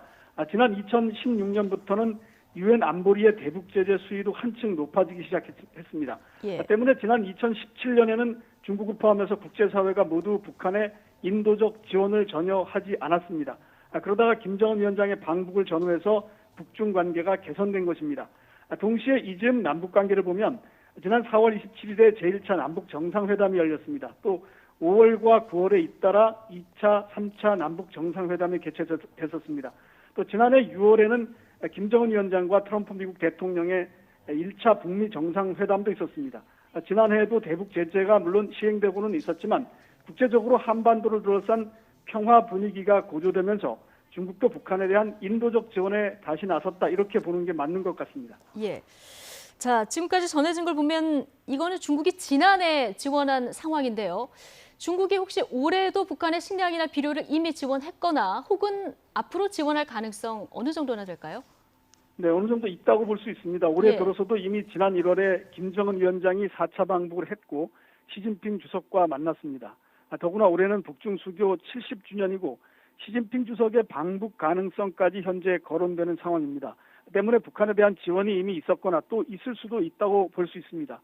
지난 2016년부터는 유엔 안보리의 대북 제재 수위도 한층 높아지기 시작했습니다. 예. 때문에 지난 2017년에는 중국을 포함해서 국제사회가 모두 북한에 인도적 지원을 전혀 하지 않았습니다. 그러다가 김정은 위원장의 방북을 전후해서 북중 관계가 개선된 것입니다. 동시에 이즈음 남북 관계를 보면 지난 4월 27일에 제1차 남북 정상회담이 열렸습니다. 또 5월과 9월에 잇따라 2차, 3차 남북 정상회담이 개최됐었습니다. 또 지난해 6월에는 김정은 위원장과 트럼프 미국 대통령의 1차 북미 정상회담도 있었습니다. 지난해에도 대북 제재가 물론 시행되고는 있었지만 국제적으로 한반도를 둘러싼 평화 분위기가 고조되면서 중국도 북한에 대한 인도적 지원에 다시 나섰다 이렇게 보는 게 맞는 것 같습니다. 예. 자, 지금까지 전해진 걸 보면 이거는 중국이 지난해 지원한 상황인데요. 중국이 혹시 올해도 북한의 식량이나 비료를 이미 지원했거나 혹은 앞으로 지원할 가능성 어느 정도나 될까요? 네, 어느 정도 있다고 볼 수 있습니다. 올해 예. 들어서도 이미 지난 1월에 김정은 위원장이 4차 방북을 했고 시진핑 주석과 만났습니다. 더구나 올해는 북중 수교 70주년이고 시진핑 주석의 방북 가능성까지 현재 거론되는 상황입니다. 때문에 북한에 대한 지원이 이미 있었거나 또 있을 수도 있다고 볼 수 있습니다.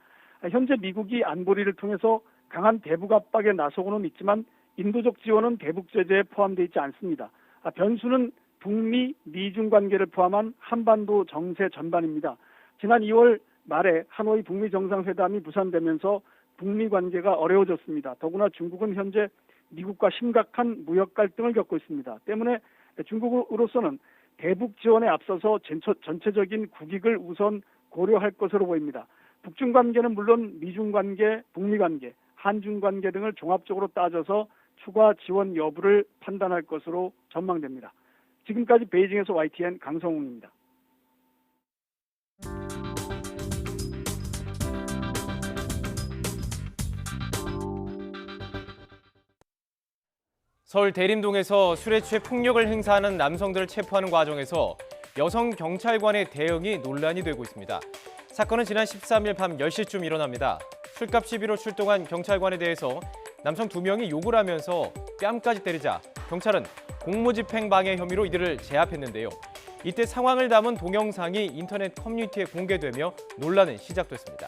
현재 미국이 안보리를 통해서 강한 대북 압박에 나서고는 있지만 인도적 지원은 대북 제재에 포함되어 있지 않습니다. 변수는 북미, 미중 관계를 포함한 한반도 정세 전반입니다. 지난 2월 말에 하노이 북미 정상회담이 무산되면서 북미 관계가 어려워졌습니다. 더구나 중국은 현재 미국과 심각한 무역 갈등을 겪고 있습니다. 때문에 중국으로서는 대북 지원에 앞서서 전체적인 국익을 우선 고려할 것으로 보입니다. 북중 관계는 물론 미중 관계, 북미 관계, 한중 관계 등을 종합적으로 따져서 추가 지원 여부를 판단할 것으로 전망됩니다. 지금까지 베이징에서 YTN 강성웅입니다. 서울 대림동에서 술에 취해 폭력을 행사하는 남성들을 체포하는 과정에서 여성 경찰관의 대응이 논란이 되고 있습니다. 사건은 지난 13일 밤 10시쯤 일어납니다. 술값 시비로 출동한 경찰관에 대해서 남성 2명이 욕을 하면서 뺨까지 때리자 경찰은 공무집행 방해 혐의로 이들을 제압했는데요. 이때 상황을 담은 동영상이 인터넷 커뮤니티에 공개되며 논란은 시작됐습니다.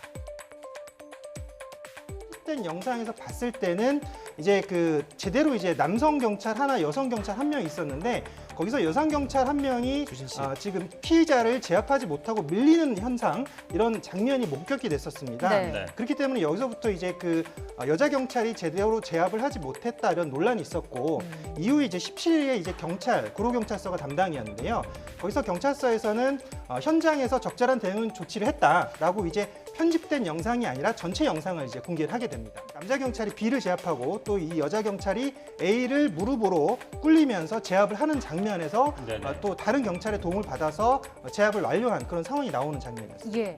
된 영상에서 봤을 때는 이제 그 제대로 이제 남성 경찰 하나, 여성 경찰 한 명 있었는데 거기서 여성 경찰 한 명이 지금 피의자를 제압하지 못하고 밀리는 현상, 이런 장면이 목격이 됐었습니다. 네. 그렇기 때문에 여기서부터 이제 그 여자 경찰이 제대로 제압을 하지 못했다, 이런 논란이 있었고 이후에 이제 17일에 이제 경찰 구로경찰서가 담당이었는데요. 거기서 경찰서에서는 현장에서 적절한 대응 조치를 했다라고 이제 편집된 영상이 아니라 전체 영상을 이제 공개를 하게 됩니다. 남자 경찰이 B를 제압하고 또 이 여자 경찰이 A를 무릎으로 꿇리면서 제압을 하는 장면에서 또 다른 경찰의 도움을 받아서 제압을 완료한 그런 상황이 나오는 장면이었습니다. 예.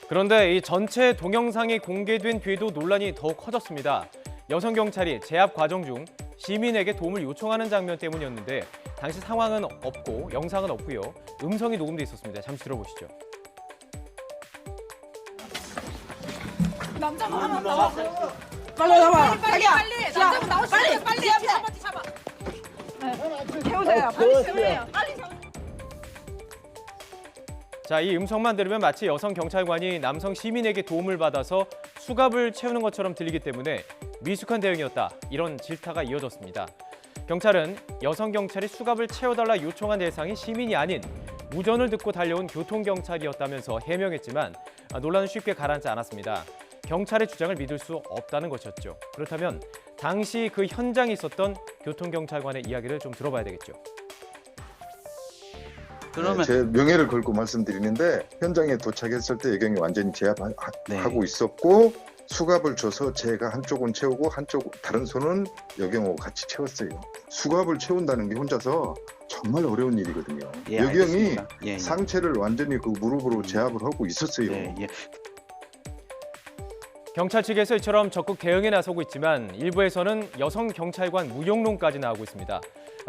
그런데 이 전체 동영상이 공개된 뒤에도 논란이 더욱 커졌습니다. 여성 경찰이 제압 과정 중 시민에게 도움을 요청하는 장면 때문이었는데 당시 상황은 없고 영상은 없고요. 음성이 녹음돼 있었습니다. 잠시 들어보시죠. 남자가 하나 나왔어. 빨리 잡아. 자기야. 남자가 나오시 빨리 잡아. 태우세요. 빨리 태우세요. 빨리 잡아. 자, 이 음성만 들으면 마치 여성 경찰관이 남성 시민에게 도움을 받아서 수갑을 채우는 것처럼 들리기 때문에 미숙한 대응이었다, 이런 질타가 이어졌습니다. 경찰은 여성 경찰이 수갑을 채워달라 요청한 대상이 시민이 아닌 무전을 듣고 달려온 교통경찰이었다면서 해명했지만 논란은 쉽게 가라앉지 않았습니다. 경찰의 주장을 믿을 수 없다는 것이었죠. 그렇다면 당시 그 현장에 있었던 교통경찰관의 이야기를 좀 들어봐야 되겠죠. 그러면 제 명예를 걸고 말씀드리는데 현장에 도착했을 때 여경이 완전히 제압하고 있었고 수갑을 줘서 제가 한쪽은 채우고 한쪽 다른 손은 여경하고 같이 채웠어요. 수갑을 채운다는 게 혼자서 정말 어려운 일이거든요. 예, 여경이 알겠습니다. 예. 상체를 완전히 그 무릎으로 제압을 하고 있었어요. 경찰 측에서 이처럼 적극 대응에 나서고 있지만 일부에서는 여성 경찰관 무용론까지 나오고 있습니다.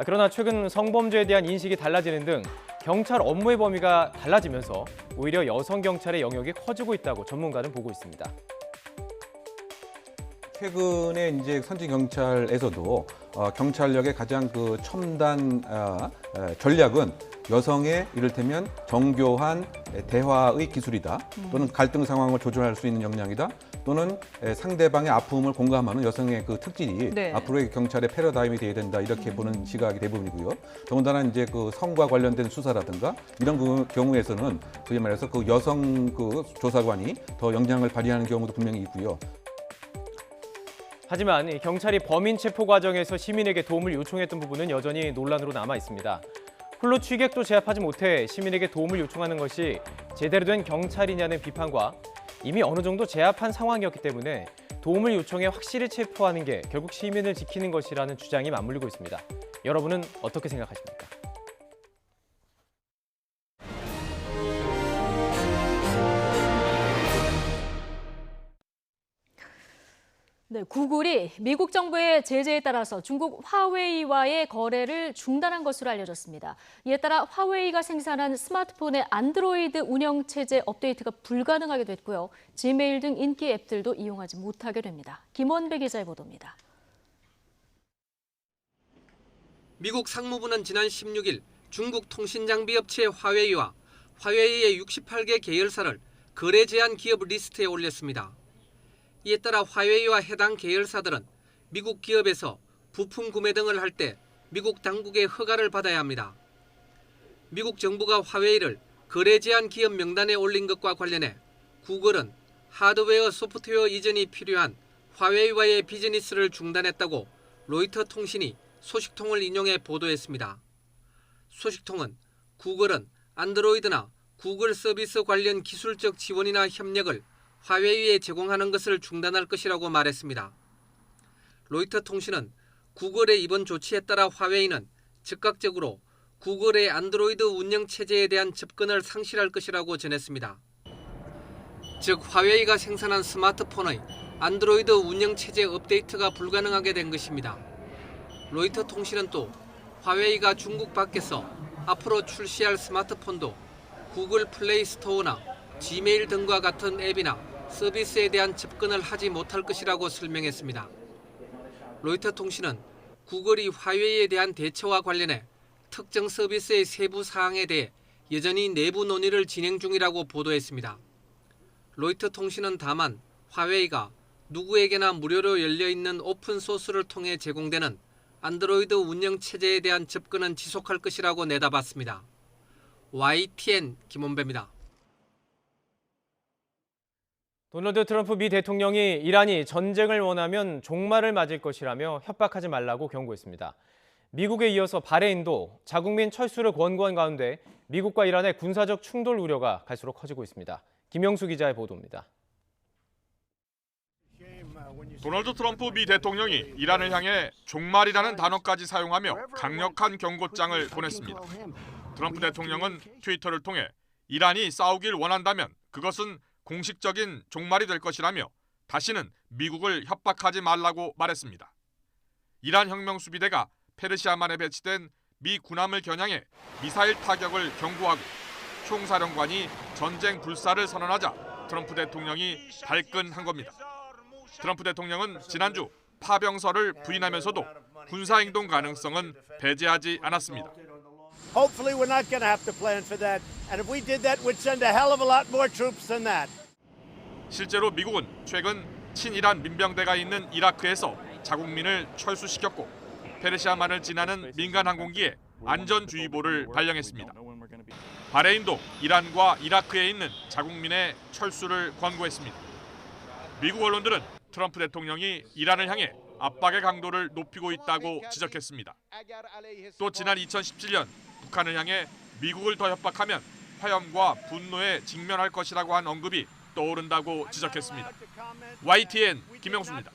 그러나 최근 성범죄에 대한 인식이 달라지는 등 경찰 업무의 범위가 달라지면서 오히려 여성 경찰의 영역이 커지고 있다고 전문가는 보고 있습니다. 최근에 이제 선진 경찰에서도 경찰력의 가장 그 첨단 전략은 여성의 이를테면 정교한 대화의 기술이다, 또는 갈등 상황을 조절할 수 있는 역량이다, 또는 상대방의 아픔을 공감하는 여성의 그 특질이 앞으로의 경찰의 패러다임이 돼야 된다, 이렇게 보는 시각이 대부분이고요. 더군다나 이제 그 성과 관련된 수사라든가 이런 그 경우에서는 소위 말해서 그 여성 그 조사관이 더 역량을 발휘하는 경우도 분명히 있고요. 하지만 경찰이 범인 체포 과정에서 시민에게 도움을 요청했던 부분은 여전히 논란으로 남아 있습니다. 홀로 취객도 제압하지 못해 시민에게 도움을 요청하는 것이 제대로 된 경찰이냐는 비판과 이미 어느 정도 제압한 상황이었기 때문에 도움을 요청해 확실히 체포하는 게 결국 시민을 지키는 것이라는 주장이 맞물리고 있습니다. 여러분은 어떻게 생각하십니까? 네, 구글이 미국 정부의 제재에 따라서 중국 화웨이와의 거래를 중단한 것으로 알려졌습니다. 이에 따라 화웨이가 생산한 스마트폰의 안드로이드 운영체제 업데이트가 불가능하게 됐고요. 지메일 등 인기 앱들도 이용하지 못하게 됩니다. 김원배 기자의 보도입니다. 미국 상무부는 지난 16일 중국 통신장비업체 화웨이와 화웨이의 68개 계열사를 거래 제한 기업 리스트에 올렸습니다. 이에 따라 화웨이와 해당 계열사들은 미국 기업에서 부품 구매 등을 할 때 미국 당국의 허가를 받아야 합니다. 미국 정부가 화웨이를 거래 제한 기업 명단에 올린 것과 관련해 구글은 하드웨어 소프트웨어 이전이 필요한 화웨이와의 비즈니스를 중단했다고 로이터 통신이 소식통을 인용해 보도했습니다. 소식통은 구글은 안드로이드나 구글 서비스 관련 기술적 지원이나 협력을 화웨이에 제공하는 것을 중단할 것이라고 말했습니다. 로이터 통신은 구글의 이번 조치에 따라 화웨이는 즉각적으로 구글의 안드로이드 운영 체제에 대한 접근을 상실할 것이라고 전했습니다. 즉 화웨이가 생산한 스마트폰의 안드로이드 운영 체제 업데이트가 불가능하게 된 것입니다. 로이터 통신은 또 화웨이가 중국 밖에서 앞으로 출시할 스마트폰도 구글 플레이 스토어나 지메일 등과 같은 앱이나 서비스에 대한 접근을 하지 못할 것이라고 설명했습니다. 로이터 통신은 구글이 화웨이에 대한 대처와 관련해 특정 서비스의 세부 사항에 대해 여전히 내부 논의를 진행 중이라고 보도했습니다. 로이터 통신은 다만 화웨이가 누구에게나 무료로 열려있는 오픈소스를 통해 제공되는 안드로이드 운영체제에 대한 접근은 지속할 것이라고 내다봤습니다. YTN 김원배입니다. 도널드 트럼프 미 대통령이 이란이 전쟁을 원하면 종말을 맞을 것이라며 협박하지 말라고 경고했습니다. 미국에 이어서 바레인도 자국민 철수를 권고한 가운데 미국과 이란의 군사적 충돌 우려가 갈수록 커지고 있습니다. 김영수 기자의 보도입니다. 도널드 트럼프 미 대통령이 이란을 향해 종말이라는 단어까지 사용하며 강력한 경고장을 보냈습니다. 트럼프 대통령은 트위터를 통해 이란이 싸우길 원한다면 그것은 공식적인 종말이 될 것이라며 다시는 미국을 협박하지 말라고 말했습니다. 이란 혁명수비대가 페르시아만에 배치된 미 군함을 겨냥해 미사일 타격을 경고하고 총사령관이 전쟁 불사를 선언하자 트럼프 대통령이 발끈한 겁니다. 트럼프 대통령은 지난주 파병설을 부인하면서도 군사행동 가능성은 배제하지 않았습니다. Hopefully we're not going to have to plan for that. And if we did that, we'd send a hell of a lot more troops than that. 실제로 미국은 최근 친이란 민병대가 있는 이라크에서 자국민을 철수시켰고 페르시아만을 지나는 민간 항공기에 안전주의보를 발령했습니다. 바레인도 이란과 이라크에 있는 자국민의 철수를 권고했습니다. 미국 언론들은 트럼프 대통령이 이란을 향해 압박의 강도를 높이고 있다고 지적했습니다. 또 지난 2017년 북한을 향해 미국을 더 협박하면 화염과 분노에 직면할 것이라고 한 언급이 떠오른다고 지적했습니다. YTN 김영수입니다.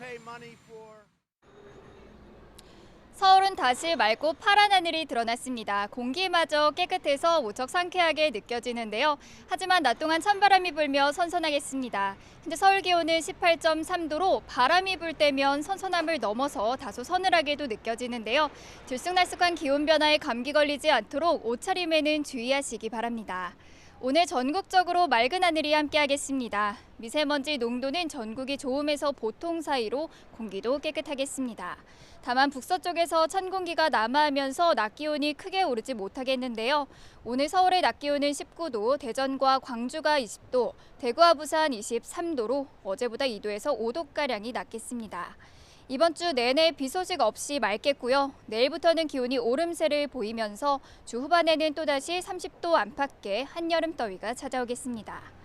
서울은 다시 맑고 파란 하늘이 드러났습니다. 공기마저 깨끗해서 무척 상쾌하게 느껴지는데요. 하지만 낮 동안 찬바람이 불며 선선하겠습니다. 현재 서울 기온은 18.3도로 바람이 불 때면 선선함을 넘어서 다소 서늘하게도 느껴지는데요. 들쑥날쑥한 기온 변화에 감기 걸리지 않도록 옷차림에는 주의하시기 바랍니다. 오늘 전국적으로 맑은 하늘이 함께하겠습니다. 미세먼지 농도는 전국이 좋음에서 보통 사이로 공기도 깨끗하겠습니다. 다만 북서쪽에서 찬 공기가 남하하면서 낮 기온이 크게 오르지 못하겠는데요. 오늘 서울의 낮 기온은 19도, 대전과 광주가 20도, 대구와 부산 23도로 어제보다 2도에서 5도가량이 낮겠습니다. 이번 주 내내 비 소식 없이 맑겠고요. 내일부터는 기온이 오름세를 보이면서 주 후반에는 또다시 30도 안팎의 한여름 더위가 찾아오겠습니다.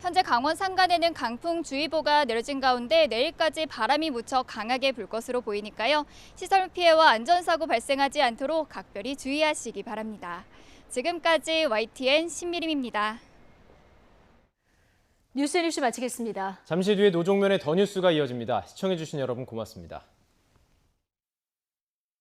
현재 강원 산간에는 강풍주의보가 내려진 가운데 내일까지 바람이 무척 강하게 불 것으로 보이니까요. 시설 피해와 안전사고 발생하지 않도록 각별히 주의하시기 바랍니다. 지금까지 YTN 신미림입니다. 뉴스앤이슈 마치겠습니다. 잠시 뒤에 노종면의 더 뉴스가 이어집니다. 시청해주신 여러분 고맙습니다.